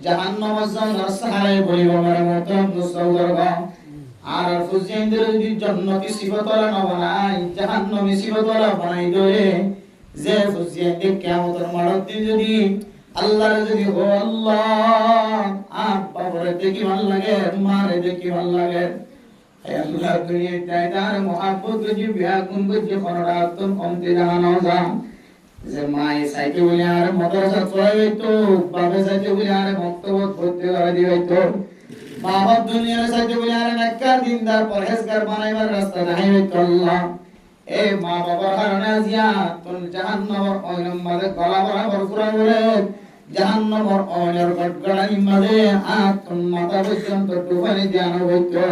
জাহান্নাম জানার সাহারা বলিব আমার মত মুসলমান আর ফুজিয়ান যদি জান্নাতি সিফতলা না বানাই জাহান্নামী সিফতলা বানাই দেয় যে ফুজিয়ান কে কিয়ামতের মাঠে যদি আল্লাহর যদি ও আল্লাহ আপা বলে দেখি ভালো লাগে মারে দেখি ভালো লাগে আল্লাহ দুনিয়ায় তার মোহাব্বত যদি বিয়া গুণ বুঝে কোনটা তুম কমতে জানানো যা যে মাই সাইকে বলে আর মাদ্রাসা চলাই তো বাবা সাইকে বলে আর বক্তব্য করতে করে দিই তো বাবা দুনিয়ার সাইকে বলে আর নেককার দিনদার পরহেজগার বানাইবার রাস্তা নাই তো আল্লাহ এ মা বাবার কারণে আজিয়া তুন জাহান্নামের অয়নম মাঝে গলা বরাবর পুরা বলে জাহান্নামের অয়নের গড়গড়ানি মাঝে আতুন মাথা পর্যন্ত ডুবানি ধ্যান হইতো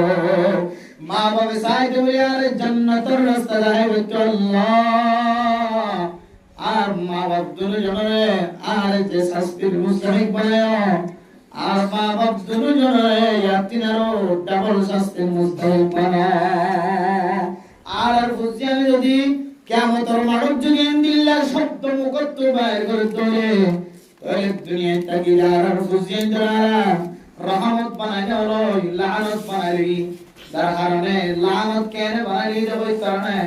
মা বাবা সাইকে বলে আর জান্নাতের রাস্তা নাই তো আল্লাহ আর মা বাপ দুজনে আর যে শাস্তির মুস্তাহিক বানায় আর মা বাপ দুজনে ইয়াতিনারও ডাবল শাস্তির মুস্তাহিক বানায় আর বুঝিয়ানি যদি কিয়ামতের মাঠে যদি আল্লাহর শব্দ মুখত বাইর করে তোলে তাহলে দুনিয়ায় তাকিদার আর বুঝিয়ানি দ্বারা রহমত বানায় হলো লানত বানালি তার কারণে লানত কেন বানালি দেবই কারণে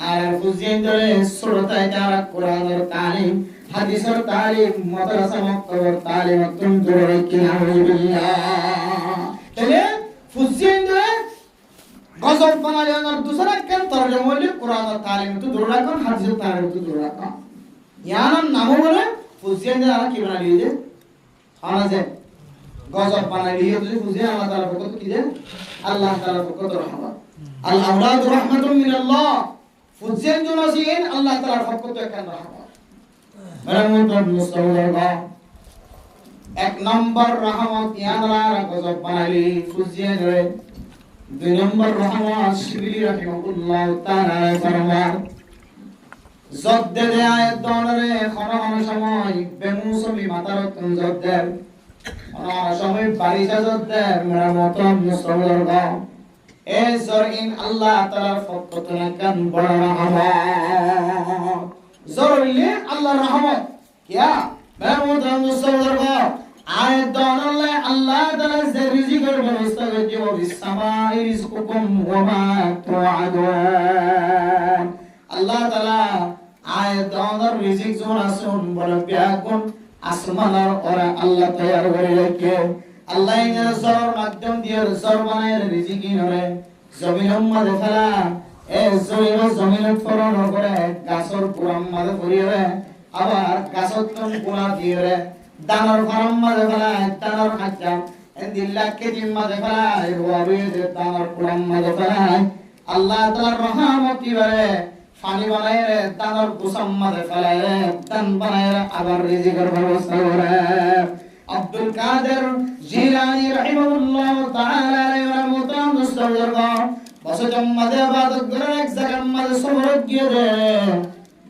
আর বুঝিয়ে ধরে শ্রোতায় যারা কোরআনের তালিম হাদিসের তালিম মাদ্রাসা মক্তবের তালিম তুম ধরে কি নাউযুবিল্লাহ তাহলে বুঝিয়ে ধরে গজব বানালে আর दूसरा কেন তরজমা হলে কোরআনের তালিম তো ধরে রাখুন হাদিসের তালিম তো ধরে রাখুন ইয়ার নাম বলে বুঝিয়ে ধরে কি বানালি যে খানা যায় গজব বানালি যদি বুঝিয়ে আল্লাহ তাআলার পক্ষ থেকে কি যে আল্লাহ তাআলার পক্ষ থেকে রহমত আল আওলাদ রাহমাতুম মিনাল্লাহ ফুজিয়ান জুনাসিন আল্লাহ তাআলার পক্ষ থেকে কেন রহমত রহমতুল মুস্তাওয়া এক নম্বর রহমত ইয়ারা গজব বানালি ফুজিয়ান রে দুই নম্বর রহমত শিবলি রাহিমাহুল্লাহ তাআলা ফরমান জদ্দে আয়াত দনরে খনন সময় বেমুসমি মাতার তুম জদ্দে খনন সময় বারিশা জদ্দে রহমতুল মুস্তাওয়া এ জরিন আল্লাহ তাআলার পক্ষ থেকে কেন বড় রহমত জরুরি আল্লাহর রহমত কিয়া রহমতুল মুস্তাওয়া আয়াত দনলে আল্লাহ তাআলা যে রিজিকের ব্যবস্থা করেছে ও বিসমাই রিজকুকুম ওয়া মা তুআদুন আল্লাহ তাআলা আয়াত দনর রিজিক জোন আসুন বড় ব্যাগুন আসমানের ওরা আল্লাহ তৈয়ার করে রেখে আল্লাহ এর জোর মাধ্যম দিয়ে জোর বানায় রিজিকি নরে জমিনের মধ্যে ফেলা এ জমিনের ফলন করে গাছর পুরাম মধ্যে পড়িয়ে আবার গাছর তুম পুরা দিয়ে দানর ফার্ম মধ্যে ফেলা দানর খাচ্ছা এন্দিল্লা কেজি মধ্যে ফেলা রুয়াবি দানর পুরাম মধ্যে ফেলা আল্লাহ তাআলার রহমত কিবারে পানি বানায় রে দানর কুসাম মধ্যে ফেলা দান বানায় আবার রিজিকের ব্যবস্থা করে আব্দুল কাদের জিলানী রাহিমাহুল্লাহ তাআলা আলাইহি ওয়া রাহমাতুল্লাহ মুস্তাওয়া বসে জম্মাদে ইবাদত করে এক জায়গার মধ্যে সবরত গিয়ে রে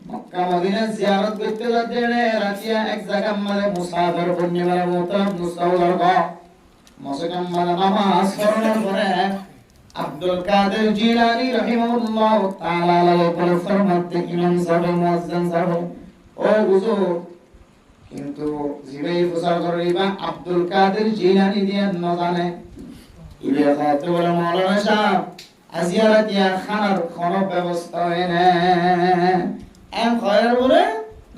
মক্কা মদিনা জিয়ারত করতে যেতে রে রাতিয়া এক জায়গার মধ্যে মুসাফির বন্যবার মতো মুস্তাওয়া বসে জম্মাদে নামাজ পড়ার পরে আব্দুল কাদের জিলানী রাহিমাহুল্লাহ তাআলা আলাইহি ওয়া ফরমাতে ইমাম সাহেব মুয়াজ্জিন সাহেব ও হুজুর কিন্তু জিবাই ফুসার করিবা আব্দুল কাদের জিলানী দিয়া ন জানে ইবে খাতে বলে মাওলানা সাহেব আজিয়ারা দিয়া খানার কোন ব্যবস্থা হয় না এম খয়ের বলে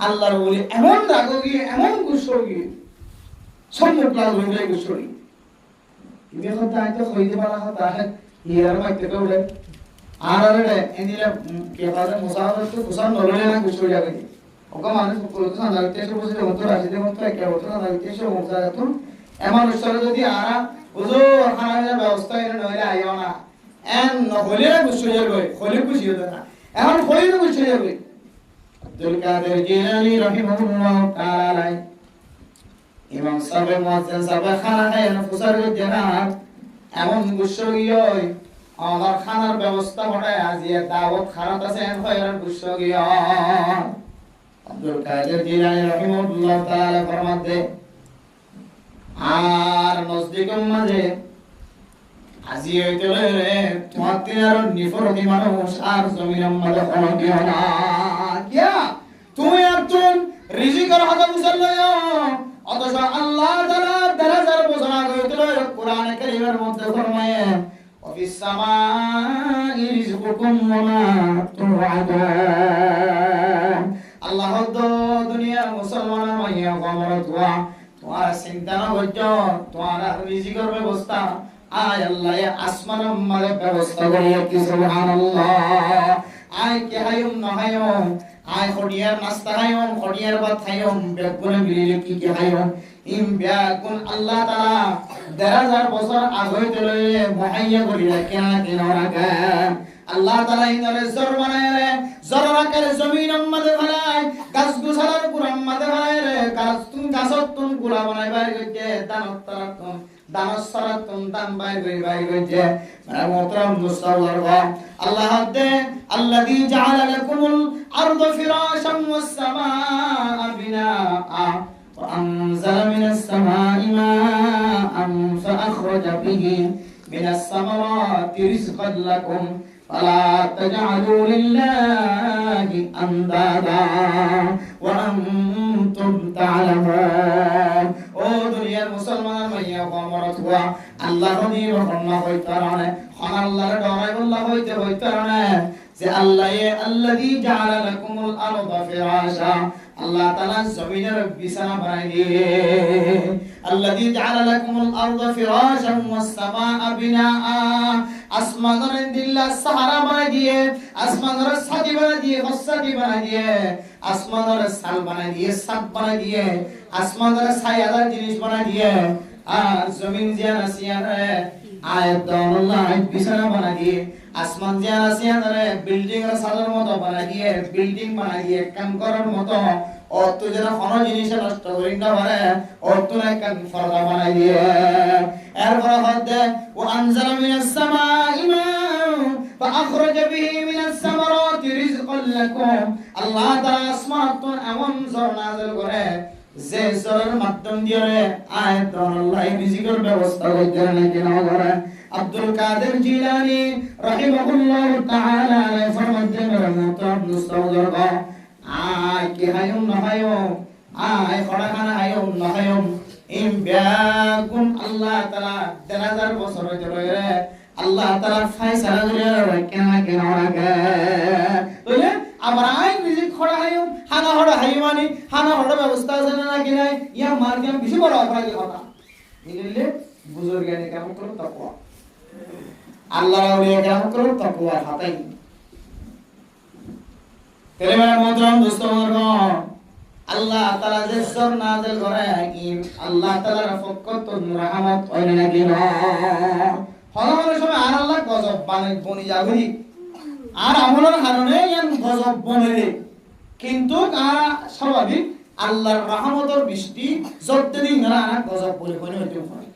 আল্লাহর বলি এমন রাগি এমন গুসরি সম্মুখ লাগবে গুসরি ইবে কথা আইতো কইতে পারা কথা ইয়ার মাইতে তো বলে আর আরে এদিলে কে পারে মুসাফির তো ফুসার নরলে না গুসরি আগে ওকে মানুষ কলকাতা সান্দাইতে এসে বসে মতো রাশিদের মতো একে বছর সান্দাইতে এসে মজা যেত এমন ঈশ্বরে যদি আরা বুঝো খানার ব্যবস্থা এনে নইলে আইও না এন নহলে গুছিয়ে যাবে হলে গুছিয়ে দেবে না এখন হলে গুছিয়ে যাবে আব্দুল কাদের জিলানী রাহিমাহুল্লাহ তাআলা ইমাম সাহেব মুয়াজ্জিন সাহেব খানা খায় না ফুসার জানাত এমন গুসগিয় আমার খানার ব্যবস্থা হঠাৎ আজিয়া দাওয়াত খারাপ আছে এন খয়রান গুসগিয় আব্দুল কাদের জিলানী রাহিমাহুল্লাহ তাআলা ফরমাতে আর নজদিকের মাঝে আজি হইতে রে তোমার তিনার নিফরতি মানুষ আর জমিনের মাঝে কোনো দিও না কিয়া তুমি আর তুম রিজিকের হাতে মুসল্লিও অথচ আল্লাহ তাআলা দরাজার ঘোষণা করেছিল কোরআনে কারীমের মধ্যে ফরমায়ে ওয়াফিস সামাই রিজকুকুম ওয়া মা তুআদুন আল্লাহ দুনিয়ার মুসলমান মাইয়া কমরত ওয়া তোমার চিন্তা না করছো তোমার রিজিকের ব্যবস্থা আয় আল্লাহ আসমানের মাঝে ব্যবস্থা করিয়া কি সুবহানাল্লাহ আয় কে হায়ুম না হায়ুম আয় খড়িয়ার নাস্তা হায়ুম খড়িয়ার ভাত হায়ুম বেগুনে মিলিলে কি কি হায়ুম ইম বেগুন আল্লাহ তাআলা 10000 বছর আগে চলে মুহাইয়া করিয়া কেন কেন রাখে আল্লাহ তাআলা ইনারে জর বানায় রে জর রাখে জমিনের মাঝে ফেলায় গাছ গুছালার পুরাম মাঝে ফেলায় রে গাছ গাছত তুন গুলা বানায় বাইরে গিয়ে দানত তারাতুন দানসরাতুন দান বাইরে গিয়ে মোহতরম মুস্তাওয়ার আল্লাহ দে আল্লাযী জাআলা লাকুমুল আরদা ফিরাশান ওয়াস সামাআ বিনাআ وأنزل من السماء ماء فأخرج به من الثمرات رزقا لكم فلا تجعلوا لله أندادا وأنتم تعلمون او دنيا مسلمان ميا قمرت هو الله ني رحمه হইতারানে খান আল্লাহর ডরাই আল্লাহ হইতারানে যে আল্লাহ الذي جعل لكم الأرض فراشا আল্লাহ তাআলা জমিনের বিছানা বানাই দিয়ে الذي جعل لكم الأرض فراشا والسماء بناء আসমানের দিল্লা সাহারা বানাই দিয়ে আসমানের ছাদি বানাই দিয়ে ফসাদি বানাই দিয়ে আসমানের সাল বানাই দিয়ে সাত বানাই দিয়ে আসমানের ছায়াদার জিনিস বানাই দিয়ে আর জমিন জিয়ান আসিয়ারে আয়াত আল্লাহ বিছানা বানাই দিয়ে আসমান জিয়ান আসিয়ারে বিল্ডিং এর সাদের মতো বানাই দিয়ে বিল্ডিং বানাই দিয়ে কাম করার মতো অত যেন কোনো জিনিস নষ্ট করি না পারে অত না কান ফরদা বানাই দিয়ে এরপর হতে ও আনজালা মিনাস সামাই মা'আন فأخرج به من الثمرات رزقا لكم আল্লাহ তাআলা আসমান তো এমন জোর নাযিল করে যে জোরের মাধ্যম দিয়ে আয়াত আল্লাহ রিজিকের ব্যবস্থা করতে নাকি না করে আব্দুল কাদের জিলানী রাহিমাহুল্লাহ তাআলা ফরমাতে মেরে মোহতরম মুস্তাওয়ার আয় কি হায়ুম না হায়ুম আয় খড়া খানা হায়ুম না হায়ুম ইম বেগুন আল্লাহ তাআলা 10000 বছর ধরে আল্লাহ তাআলা ফয়সালা করে কেন কেন রাখে বুঝলে আমরা আই রিজিক খড়া হায়ুম হানা হড়া হাইমানি হানা হড়া ব্যবস্থা আছে না কি নাই ইয়া মার্কেট বেশি বড় অপরাধী কথা বুঝলে বুজুর্গানি কাম করো তাকওয়া আল্লাহর আউলিয়া কাম করো তাকওয়া হাতাই তেলেমার মোহতরম দোস্তগণ আল্লাহ তাআলা যে সর নাযিল করে কি আল্লাহ তাআলার পক্ষ থেকে রহমত হয় নাকি না হলো সময় আর আল্লাহ গজব বনি যাবি আর আমলের কারণে ইয়ান গজব বনে কিন্তু স্বাভাবিক আল্লাহর রহমতের বৃষ্টি যতদিন না গজব বলে বনে হইতে পারে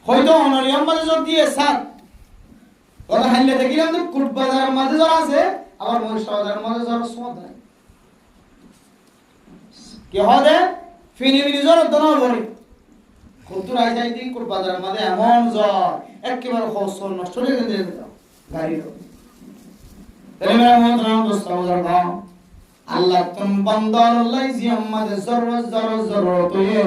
হয়তো অনরিয়ম মাঝে যদি দিয়ে সাত ওরা হাইলে দেখিলাম যে কুট বাজারের মাঝে যারা আছে আবার মহিষা বাজারের মাঝে যারা সোদ নাই কি হবে ফিনি ফিনি জ্বর দনা বলে খুতুর আই যাই দিন কুট বাজারের মাঝে এমন জ্বর একেবারে খোসর নষ্ট হয়ে গেছে গাড়ির তাহলে মেরা মোহতরম দোস্তগণ আল্লাহ তুম বান্দার আল্লাহ জিয়াম মাঝে জরুরত হয়ে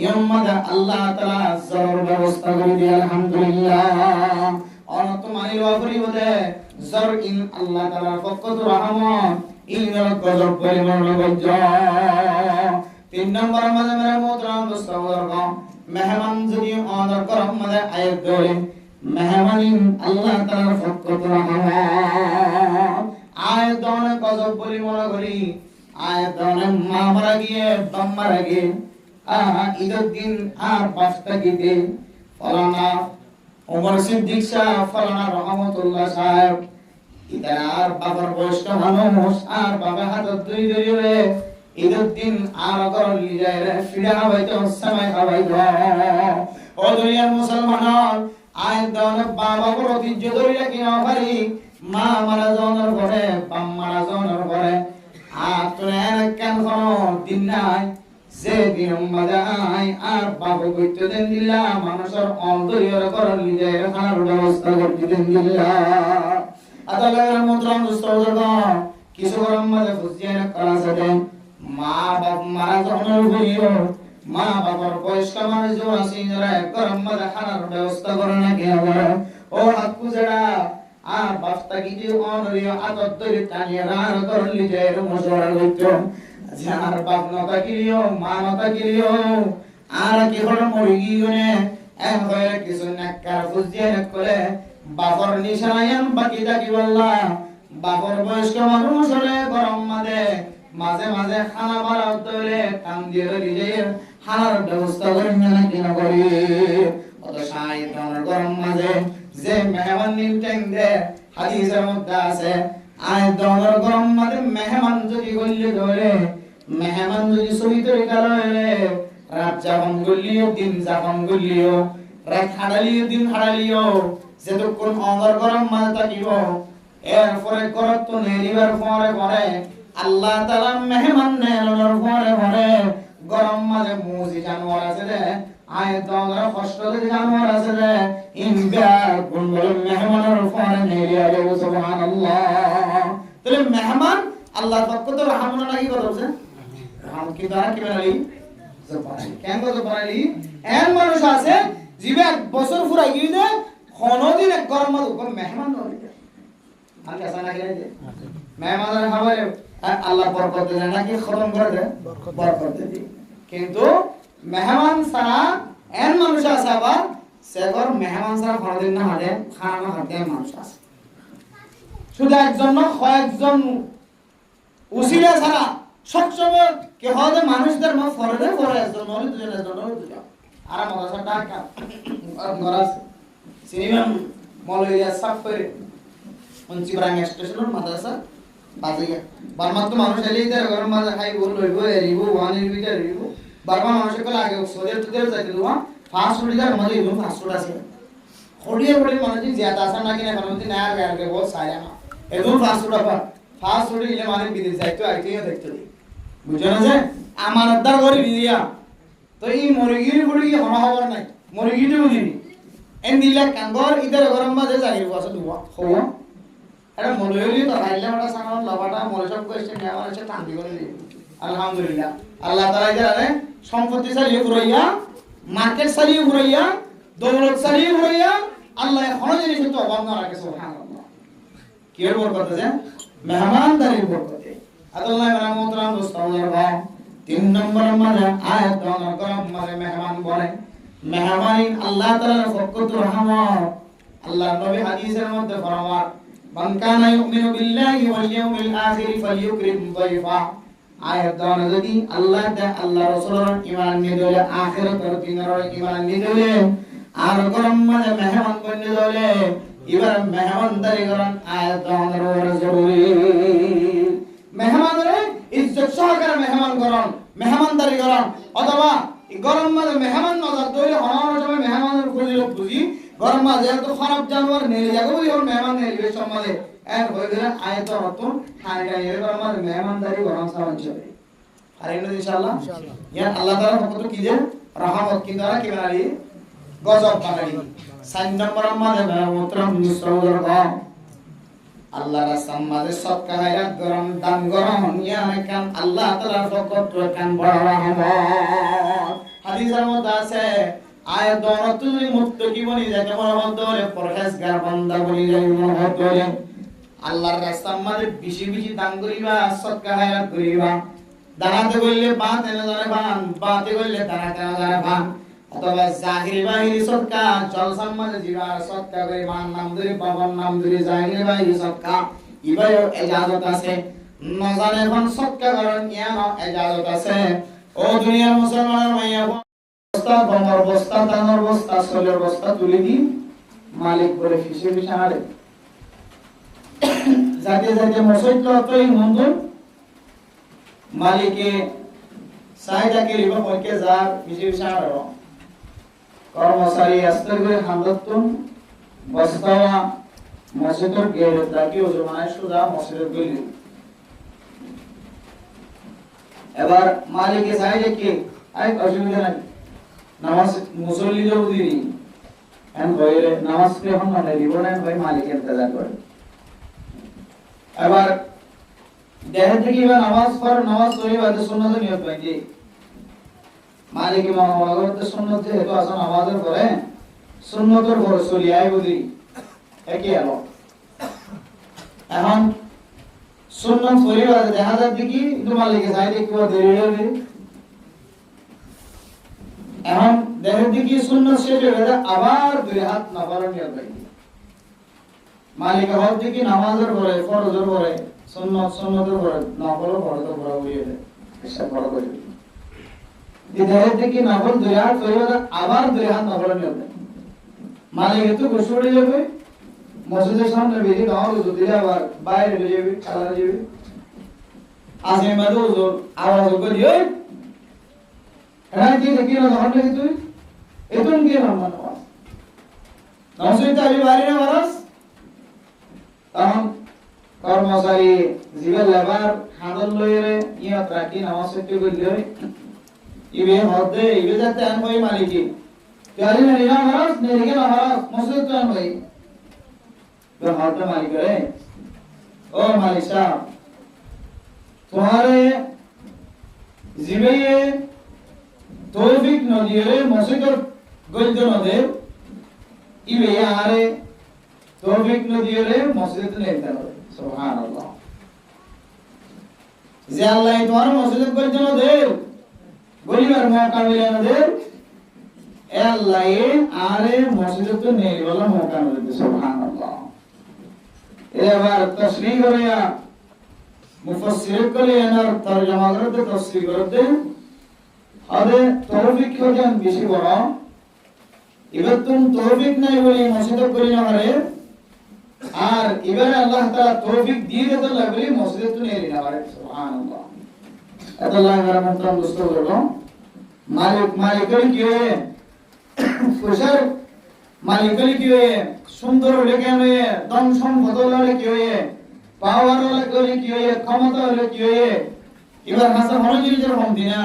ইয়াম মাঝে আল্লাহ তাআলা জরুর ব্যবস্থা করে দিয়ে আলহামদুলিল্লাহ অনত মানিল পরিবদে জর ইন আল্লাহ তাআলার পক্ষ থেকে রহমত ইনর গজব পরিমাণ গজ্জ 3 নম্বর মাঝে মেরা মোহতরম দোস্তগণ মেহমান যদি অনার করম মাঝে আয়াত ধরে মেহমানিন আল্লাহ তাআলার পক্ষ থেকে রহমত আয়াত দনে গজব বলি মনে করি আয়াত দনে মা মারা গিয়ে বাপ মারা গিয়ে ঈদের দিন আর 5টা গীতে ফলানা ওমর সিদ্দিক সাহেব ফলানা রহমতুল্লাহ সাহেব ইতারা আর বাবার বয়স্ক মানুষ আর বাবা হাতত দুই ধরে ঈদের দিন আর করল লিজায় রে ফিরা হইতো সময় হইতো ও দুনিয়ার মুসলমান আয় দাও বাবা বড় ঐতিহ্য ধরে কি না পারি মা মারা যাওয়ার পরে বাপ মারা যাওয়ার পরে আর তোর কেন দিন নাই যে দিন মাদাই আর বাবু কইতে দেন দিলা মানুষের অন্তরিয়র করল লিজায় খানার ব্যবস্থা করতে দেন দিলা আদালের মন্ত্রণ দুস্তরগ কিছু গরম মাঝে ফুজিয়ে করা সাথে মা বাপ মারা যাওয়ার হইও মা বাবার বয়স্ক মানুষ যে আছে যারা গরম মাঝে খানার ব্যবস্থা করে না কি হবে ও হাকু যারা আর বাস্তা কি যে অনরিয় আদত ধরে টানিয়ে রার করলি যে মশওয়ারা হইতো যার বাপ নতা কিরিও মা নতা কিরিও আর কি হলো মরি গিয়ে এম হয়ে কিছু নাক্কার ফুজিয়ে করে বাপর নিশানায়ান বাকি থাকি বললা বাপর বয়স্ক মানুষ হলে গরম মাঝে মাঝে মাঝে খানা বাড়া ধরে কাম দিয়ে নিজের খানার ব্যবস্থা করি না কেন করি অত সাইতানের গরম মাঝে যে মেহমান নিমটেং দে হাদিসের মধ্যে আছে আয় দনের গরম মাঝে মেহমান যদি গল্লি ধরে মেহমান যদি সহি তরিকা লয় রাত যাপন গল্লিও দিন যাপন গল্লিও রাত হাড়ালিও দিন হাড়ালিও যেতক্ষণ অঙ্গর গরম মাঝে থাকিব এরপরে গরত তো নেরিবার পরে পরে আল্লাহ তাআলা মেহমান নেলর পরে পরে গরম মাঝে মুজি জানোয়ার আছে রে আয় দঙ্গর কষ্ট de জানোয়ার আছে রে ইনবা গুণবল মেহমানের পরে নেরিয়া দেব সুবহানাল্লাহ তাহলে মেহমান আল্লাহর পক্ষ থেকে রহমান লাগি কথা বলছে রহম কি দ্বারা কি বানালি জবানি কেন কথা বানালি এন মানুষ আছে জিবে এক বছর ফুরাই গিয়ে কোনদিন এক গরম মাঝে মেহমান নয় আমি আসা না গেলে মেহমানের খাবারে আল্লাহ বরকত দেয় নাকি খতম করে দেয় বরকত দেয় কিন্তু মেহমান ছাড়া এন মানুষ আছে আবার সেগর মেহমান ছাড়া কোনদিন না হাতে খানা না হাতে মানুষ আছে শুধু একজন না কয়েকজন উসিলা ছাড়া সবসময় কি হয় মানুষদের মা ফরদে ফরে একজন নলে দুজন আর মাদ্রাসা টাকা গরাস সিনেমা মলইয়া সাফ করে পঞ্চিবরাং স্টেশনের মাদ্রাসা বাজিয়া বারমাত তো মানুষ এলেই তার গরম মাঝে খাই বল লইব এরিব ওয়ানের ভিতরে এরিব বারমা মানুষের কল আগে সোজের তুদের যাইতে দুয়া ফাস্ট ফুড দার মধ্যে ইবন ফাস্ট ফুড আছে খড়িয়ে বলে মানুষ জিয়াদা আসা না কিনা কারণ দিন আর গার কে বহুত সায়া না এদুন ফাস্ট ফুড আপা ফাস্ট ফুড ইলে মানে বিদেশ যাইতো আইতেও দেখতে দি বুঝছো না যে আমানতদার করে দিয়া তো এই মুরগির গুড়ি হন হবার নাই মুরগিটা বুঝিনি এন দিলা কাঙ্গর ইদার গরম মাঝে যাইব আছে দুয়া হওয়া এটা মলয়লি তো হাইলে ওটা সামান লবাটা মলসব কইছে মেওয়ার এসে টান্দি করে দিই আলহামদুলিল্লাহ আল্লাহ তাআলা যারে সম্পত্তি চালিয়ে পুরাইয়া মার্কেট চালিয়ে পুরাইয়া দৌলত চালিয়ে পুরাইয়া আল্লাহ এখনো জিনিস তো অভাব না রাখে সুবহানাল্লাহ কি এর বরকত আছে মেহমানদারির বরকতে আল্লাহ রাহমাতুল্লাহ মুস্তাওয়ার 3 নম্বর মানে আয়াত দনের গরম মানে মেহমান বলে মেহমানি আল্লাহ তাআলার পক্ষ থেকে রহমত আল্লাহ নবী হাদিসের মধ্যে ফরমান মান কানা ইউমিনু বিল্লাহি ওয়াল ইয়াউমিল আখির ফালইউকরিম যায়ফা আয়াত দন যদি আল্লাহ দে আল্লাহ রাসূলের ঈমান নিয়ে দলে আখিরাতের দিনের ঈমান নিয়ে দলে আর গরম মানে মেহমান বনে দলে এবার মেহমানদারি করেন আয়াত দনের জরুরি মেহমানরে ইজ্জত সহকারে মেহমান করেন মেহমানদারি করেন অথবা গরম মানে মেহমান নজর দলে হওয়ার সময় মেহমানের ফজিলত বুঝি গরম মাঝে তো খারাপ জানোয়ার নেই যাবে বলি ওর মেহমান নেই সম্মানে এর হয়ে গেলে আয়ত নতুন হাইরা এর গরম মাঝে মেহমানদারি গরম সামান চলে আর ইনশাআল্লাহ ইয়া আল্লাহ তাআলা কত কি যে রহমত কি দ্বারা কি বানালি গজব বানালি 4 নম্বর মাঝে মেহমানতরম নিসরর গম আল্লাহ রাসূল মাঝে সদকা হায়াত গরম দান গরম ইয়া কাম আল্লাহ তাআলার পক্ষ থেকে কাম বড় রহমত হাদিসের মধ্যে আছে আয় দরত তুই মুত্তাকি বনি যাকে মহব্বত করে পরহেজগার বান্দা বনি যাই মহব্বত করে আল্লাহর রাস্তার মধ্যে বেশি বেশি দান করিবা সদকা হায়াত করিবা দানাতে বললে বাত এনে ধরে বান বাতে বললে দানাতে ধরে বান অথবা জাহিরি বাহিরি সদকা জলসার মধ্যে দিবা সদকা করে মান নাম ধরে বাবার নাম ধরে জাহিরি বাহিরি সদকা ইবায়ও ইজাজত আছে নজানে কোন সদকা করেন ইয়ানো ইজাজত আছে ও দুনিয়ার মুসলমানের মাইয়া বস্তা বমর বস্তা তানর বস্তা সোলের বস্তা তুলে দি মালিক করে ফিসে ফিসে হারে যাতে যাতে মসজিদ লতই মন্দন মালিকে সাইদাকে রিবা পয়কে যার বিজয় সার কর্মচারী আস্তর করে হামদতুন বস্তাওয়া মসজিদের গেরে তাকি ওজমায় সুদা মসজিদের গলি এবার মালিকে সাইদে কি আই অসুবিধা নাই নামাজ মুসল্লি যে উদিনি এন কইরে নামাজ কে হন না দিব না ভাই মালিক ইন্তজার করে এবার দেহ থেকে বা নামাজ পড় নামাজ পড়ি বাদে সুন্নাত নিয়ত বাইজি মালিক মাওলাতে সুন্নাত যে তো আসন নামাজের পরে সুন্নতর পর চলি আই বুঝি একই আলো এখন সুন্নাত পড়ি বাদে দেখা যায় দেখি কিন্তু মালিকে চাই দেখি দেরি হবে এখন দেহ দেখি সুন্নাত শেষ হয়ে যায় আবার দুই হাত নামাজ নিয়ত বাইজি মালিক হক দেখি নামাজের পরে ফরজের পরে সুন্নতের পরে নফল ফরজের পরে হয়ে যায় এসব বড় করে ইদারে থেকে নফল দুই হাত করে আবার দুই হাত নফল নিয়ে যায় মালিক তো ঘুষড়ে যাবে মসজিদের সামনে বেরিয়ে দাও যদি আবার বাইরে বেরিয়ে যাবে চালা যাবে আসে মাদো জোর আওয়াজ করে এই হ্যাঁ কি দেখি না ধর নাকি তুই এতন কি নাম নামাজ নসিত আমি বাড়ি না মারাস তখন কর্মচারী জীবের লেবার হাদল লইরে ইয়া রাখি নামাজ পড়তে গেলে ইবে হদে ইবে যাতে আন ভাই মালিকি কালি না না মারাস নেরিকে না মারাস মসজিদ তো আন ভাই তো হদে মালিক রে ও মালিক সাহেব তোমারে জীবে তৌফিক নদিয়ে মসজিদের গলতে নদে ইবে আরে তৌফিক নদিয়ে মসজিদ নেতে হবে সুবহানাল্লাহ যে আল্লাহ তোমার মসজিদ গলতে নদে বলিবার মৌকা মিলে নদে এ আল্লাহ আরে মসজিদ তো নেই বলা মৌকা মিলে সুবহানাল্লাহ এবার তাসরিহ করিয়া মুফাসসির করে এনার তরজমা করতে তাফসীর করতে আরে তৌফিক খোঁজেন বেশি বড় এবার তুমি তৌফিক নাই বলি মসজিদ করি না পারে আর এবারে আল্লাহ তাআলা তৌফিক দিয়ে দিতে লাগলে মসজিদ তো নেই না পারে সুবহানাল্লাহ আল্লাহ রহমতান দোস্ত বলো মালিকের কি হয় ফুসার মালিকের কি হয় সুন্দর হলে কেন হয় দম সম্পদ হলে কি হয় পাওয়ার হলে কি হয় ক্ষমতা হলে কি হয় এবার হাসা হলো জিনিসের কম দিনা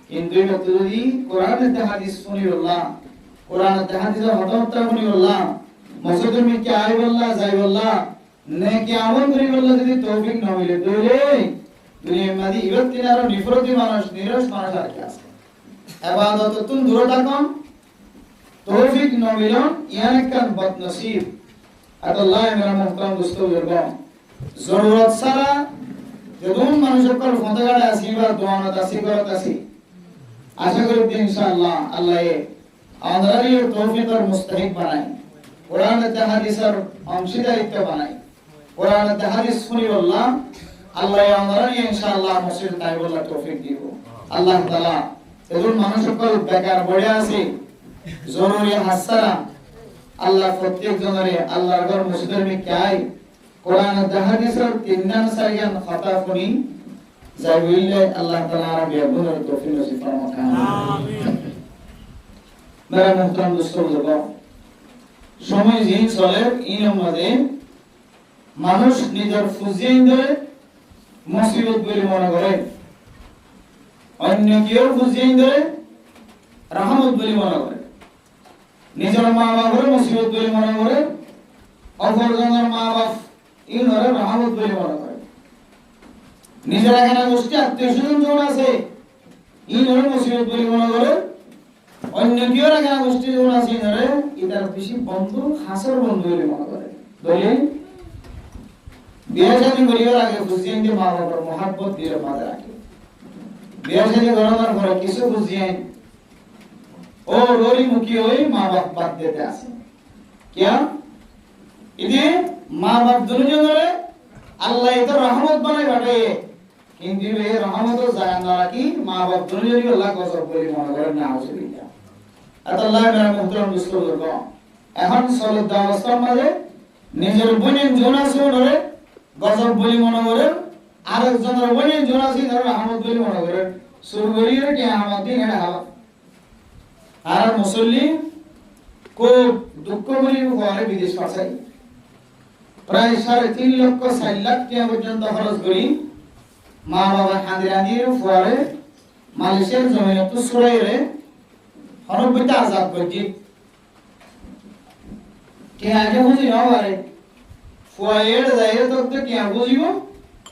কিন্তু এটা তো যদি কোরআনের হাদিস শুনি আল্লাহ কোরআনের হাদিসের হদমতা শুনি আল্লাহ মসজিদে মিকে আই বল্লাহ যাই বল্লাহ নেকি আমল করি বল্লাহ যদি তৌফিক না মিলে তাহলে দুনিয়ার মধ্যে ইবতিন আর নিফরতি মানুষ নিরস মানুষ আর কি আছে ইবাদত তুন দূর থাকুন তৌফিক না মিলন ইয়ান কান বদনসিব আল্লাহ মেরা মুহতারাম দোস্ত বুজুর্গ জরুরত সারা যদুন মানুষের কল ফতগাড়ে আসি বা দোয়ানত আসি করত আসি আশা করি ইনশাআল্লাহ আল্লাহ আমাদের তৌফিক আর মুস্তাহিক বানায় কোরআন ও হাদিসের অংশীদারিত্ব বানায় কোরআন ও হাদিস শুনি বললাম আল্লাহ আমাদের ইনশাআল্লাহ মসজিদ তাইবুল্লাহ তৌফিক দিব আল্লাহ তাআলা যদুন মানুষের কল বেকার বড়ে আসি জরুরি হাসারা আল্লাহ প্রত্যেক জনের আল্লাহর ঘর মসজিদের মধ্যে আই কোরআন ও হাদিসের তিনজন সারিয়ান খাতা শুনি যাই বললে আল্লাহ তাআলা আরবি বুঝার তৌফিক নসিব ফরমাক আমিন মেরা মুহতারাম দোস্ত বুজুর্গ সময় জিন চলে ইন মধ্যে মানুষ নিজের ফুজিয়ে ধরে মুসিবত বলে মনে করে অন্য কেউ ফুজিয়ে ধরে রহমত বলে মনে করে নিজের মা বাবার মুসিবত বলে মনে করে অপরজনের মা বাপ ইনরে রহমত বলে মনে করে নিজের এখানে গোষ্ঠী আত্মীয় স্বজন জন আছে ইনরে মুসিবত বলে মনে করে অন্য কেউ এখানে গোষ্ঠী জন আছে ইনরে এটার বেশি বন্ধু হাসর বন্ধু বলে মনে করে বলে বিয়ে শাদী করিবার আগে বুঝিয়ে দিয়ে মা বাবার মহাব্বত দিয়ে মাঝে রাখে বিয়ে শাদী করানোর পরে কিছু বুঝিয়ে ও রোরি মুখী হয়ে মা বাপ বাদ দিতে আসে কেন ইদি মা বাপ দুজনে আল্লাহ এটা রহমত বানাই বাটে কিন্তু এই রহমত যায় না কি মা বাপ দুজনেরই আল্লাহ কসর বলে মনে করেন না আল্লাহ মেরা মুহতারাম দোস্ত বুজুর্গ এখন সলদ অবস্থার মাঝে নিজের বোনের জোন আছে ওরে গজব বলি মনে করেন, আরেকজনের বোনের জোন আছে ধরো আহমদ বলি মনে করেন, সুরগরির কে আহমদ দিন এটা হাওয়া। আর মুসল্লি খুব দুঃখ বলি ঘরে বিদেশ পাঠাই, প্রায় 3.5 লক্ষ 4 লাখ টাকা পর্যন্ত খরচ করি মা বাবা হাঁদির ফুয়ারে মালয়েশিয়ার জমিন তো সুরাইরে হরবইতে আজাদ করছি টিয়া আগে বুঝি না পারে ফুয়াইয়ের যাইরে তো টিয়া বুঝিব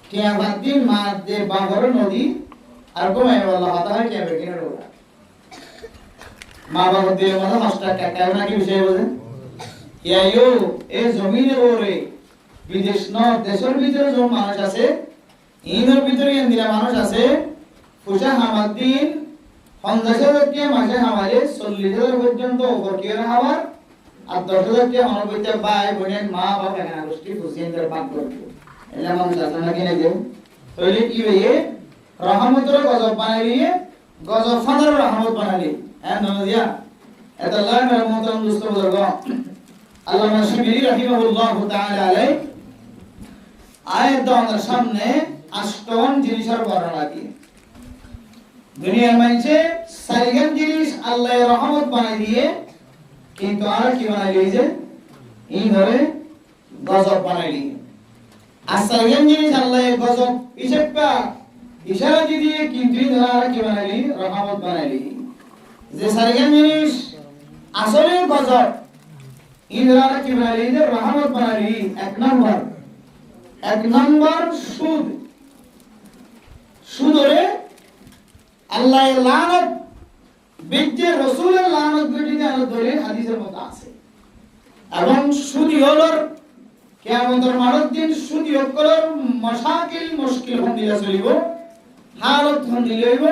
টিয়া বাদ দিন মা দে বাগর নদী আর কমাই বলা হাতা হয় টিয়া বেকিনে রোলা মা বাবা দিয়ে মতো 5 টাকা কেউ নাকি বিষয় বোঝেন ইয়াইও এই জমিনের ওরে বিদেশ ন দেশের ভিতরে যে মানুষ আছে ইনের ভিতরে ইন্দিরা মানুষ আছে ফুসা হামাদ্দিন 50,000 টাকা মাসে হামারে 40,000 পর্যন্ত ওপর কি হাওয়ার আর 10,000 টাকা মানবইতে ভাই বোনের মা বাবা এখানে গোষ্ঠী ফুসিয়েন্দ্র পাক করবে এলা মানুষ আছে না কিনে দেব তাহলে কি হয়ে রহমতের গজব বানাইলিয়ে গজব ফাদার রহমত বানাইলি হ্যাঁ নদিয়া এত আল্লাহ মেরে মোহতরম দোস্ত বুজুর্গ আল্লামা শিবলি রাহিমাহুল্লাহ তাআলা আলাইহি আয়াত আমাদের সামনে 8টা জিনিসের বর্ণনা দিয়ে দুনিয়ার মানুষে 4টা জিনিস আল্লাহ রহমত বানাই দিয়ে কিন্তু আর কি বানাই দিয়েছে এই ধরে গজব বানাই দিয়ে আর 4টা জিনিস আল্লাহ গজব ইশারা দিয়ে কিন্তু আর কি বানাইলি রহমত বানাইলি যে 4টা জিনিস আসলে গজব ইনরা কি বানাইলি যে রহমত বানাইলি এক নম্বর সুদ সুদরে আল্লাহর লানত বিজে রাসূলের লানত বিজে আল্লাহ দলিল হাদিসের মধ্যে আছে এবং সুদি হলো কিয়ামতের মাঠের দিন সুদি হকলর মাশাকিল মুশকিল হন্দিলা চলিব হালত হন্দিলা হইব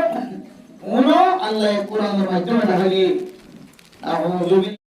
ওনো আল্লাহ কোরআনের মাধ্যমে দেখালি আউযু